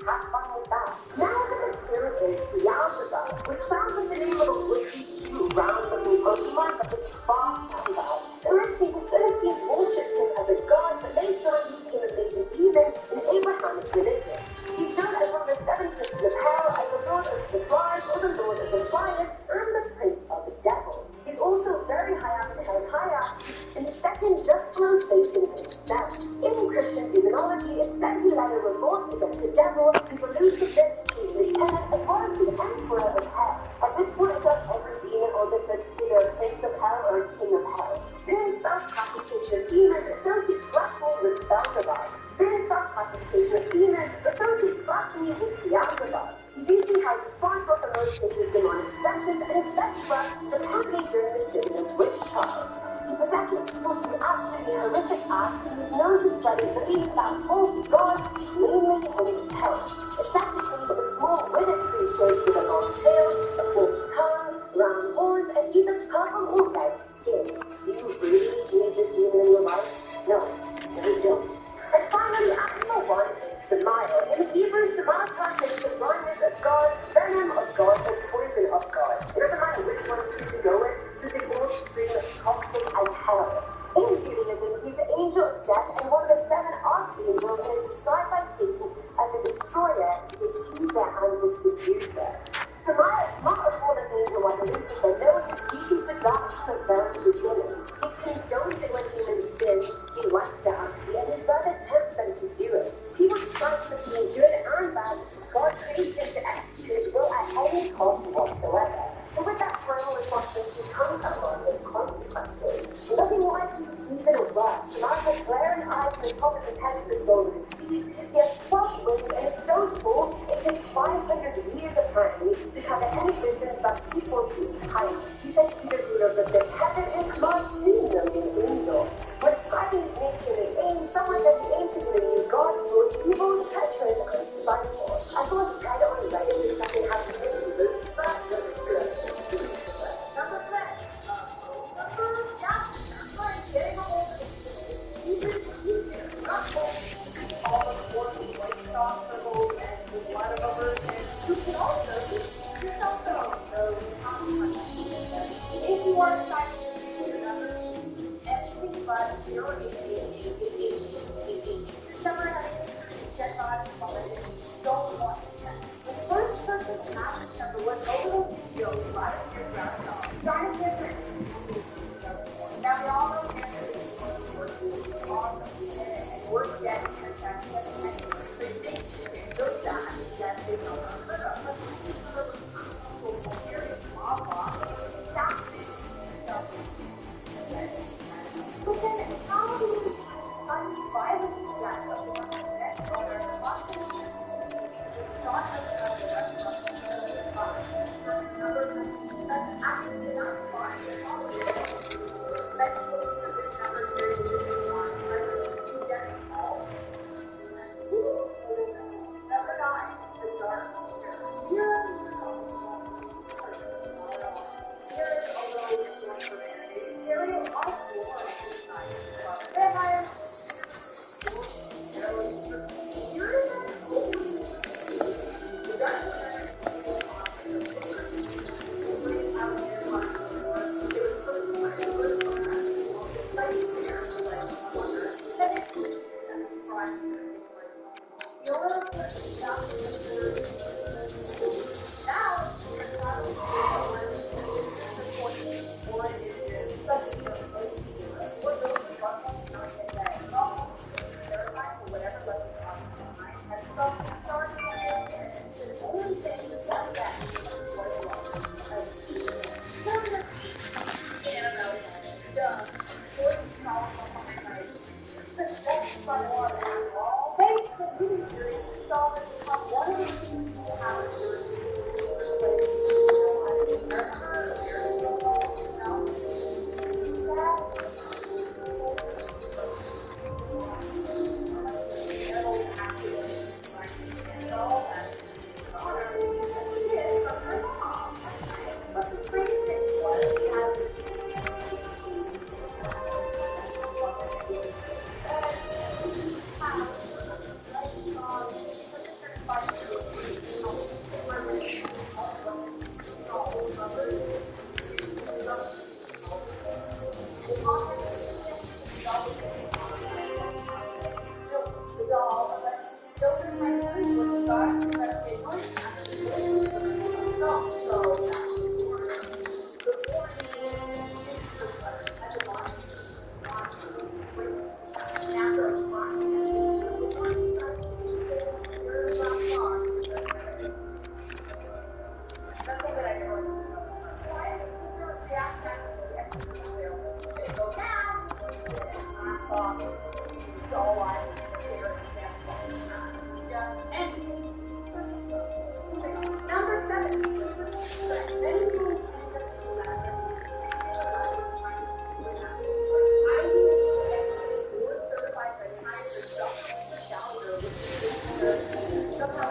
Have fun with that. Now the material is Beelzebub, which sounds like the name of a would-be cute round-looking Pokemon, but it's far from that. Originally, the Philistines worshipped him as a god, but later on he became a major demon in Abrahamic religion. He's known as one of the 7 princes of hell, as the lord of the flies, or the lord of the flyers, and the prince of the devils. He's also very high up in hell's hierarchy, and the second just below Satan himself. In Christian demonology, it's said he led a revolt against the devil, who's Lucifer's chief lieutenant, as well as the emperor of hell. At this point, it's not every demon or this is either a prince of hell or a king of hell. Spirit self-classification of demons associate blasphemy with Beelzebub. Spirit self-classification of demons associate blasphemy with Beelzebub. He's usually held responsible for most cases demonic possession, and his best work is apparently during the Syrian witch trials. He possesses people to absolutely horrific acts, and is known to study belief about false gods, namely himself. Effectively, he's a small withered creature with a long tail, a forked tongue, round horns, and either purple or red skin. Do you really need this demon in your life? No, you don't. And finally, at number 1 is Samael. In Hebrew, Samael translates the blindness of God, venom of God, or poison of God. It doesn't matter which one you choose to go with, since they both scream toxic as hell. In Judaism, he's the angel of death and one of the 7 archangels, and is described by Satan as the destroyer, the accuser, and the seducer. Samael is not a fallen angel like Lucifer, no, his duties the dark from the very beginning. He condones it when humans sin, he likes to be, and his brother tempts them to do it. People describe him as being good and bad because God created him to execute his will at any cost whatsoever. So with that final responsibility comes a lot of consequences. Nothing like even worse. Samael has glaring eyes from the top of his head to the soles of his feet. He has 12 wings and is so tall it takes 500 years apparently to cover any distance that's 2 feet high. He said to the ruler of the heaven and command 2 million angels. When describing his nature and his aim, someone said he aims to be the new God who is evil, treacherous, and spiteful. I saw his title on Reddit discussing how he is Lucifer, the good Lucifer. Number 3.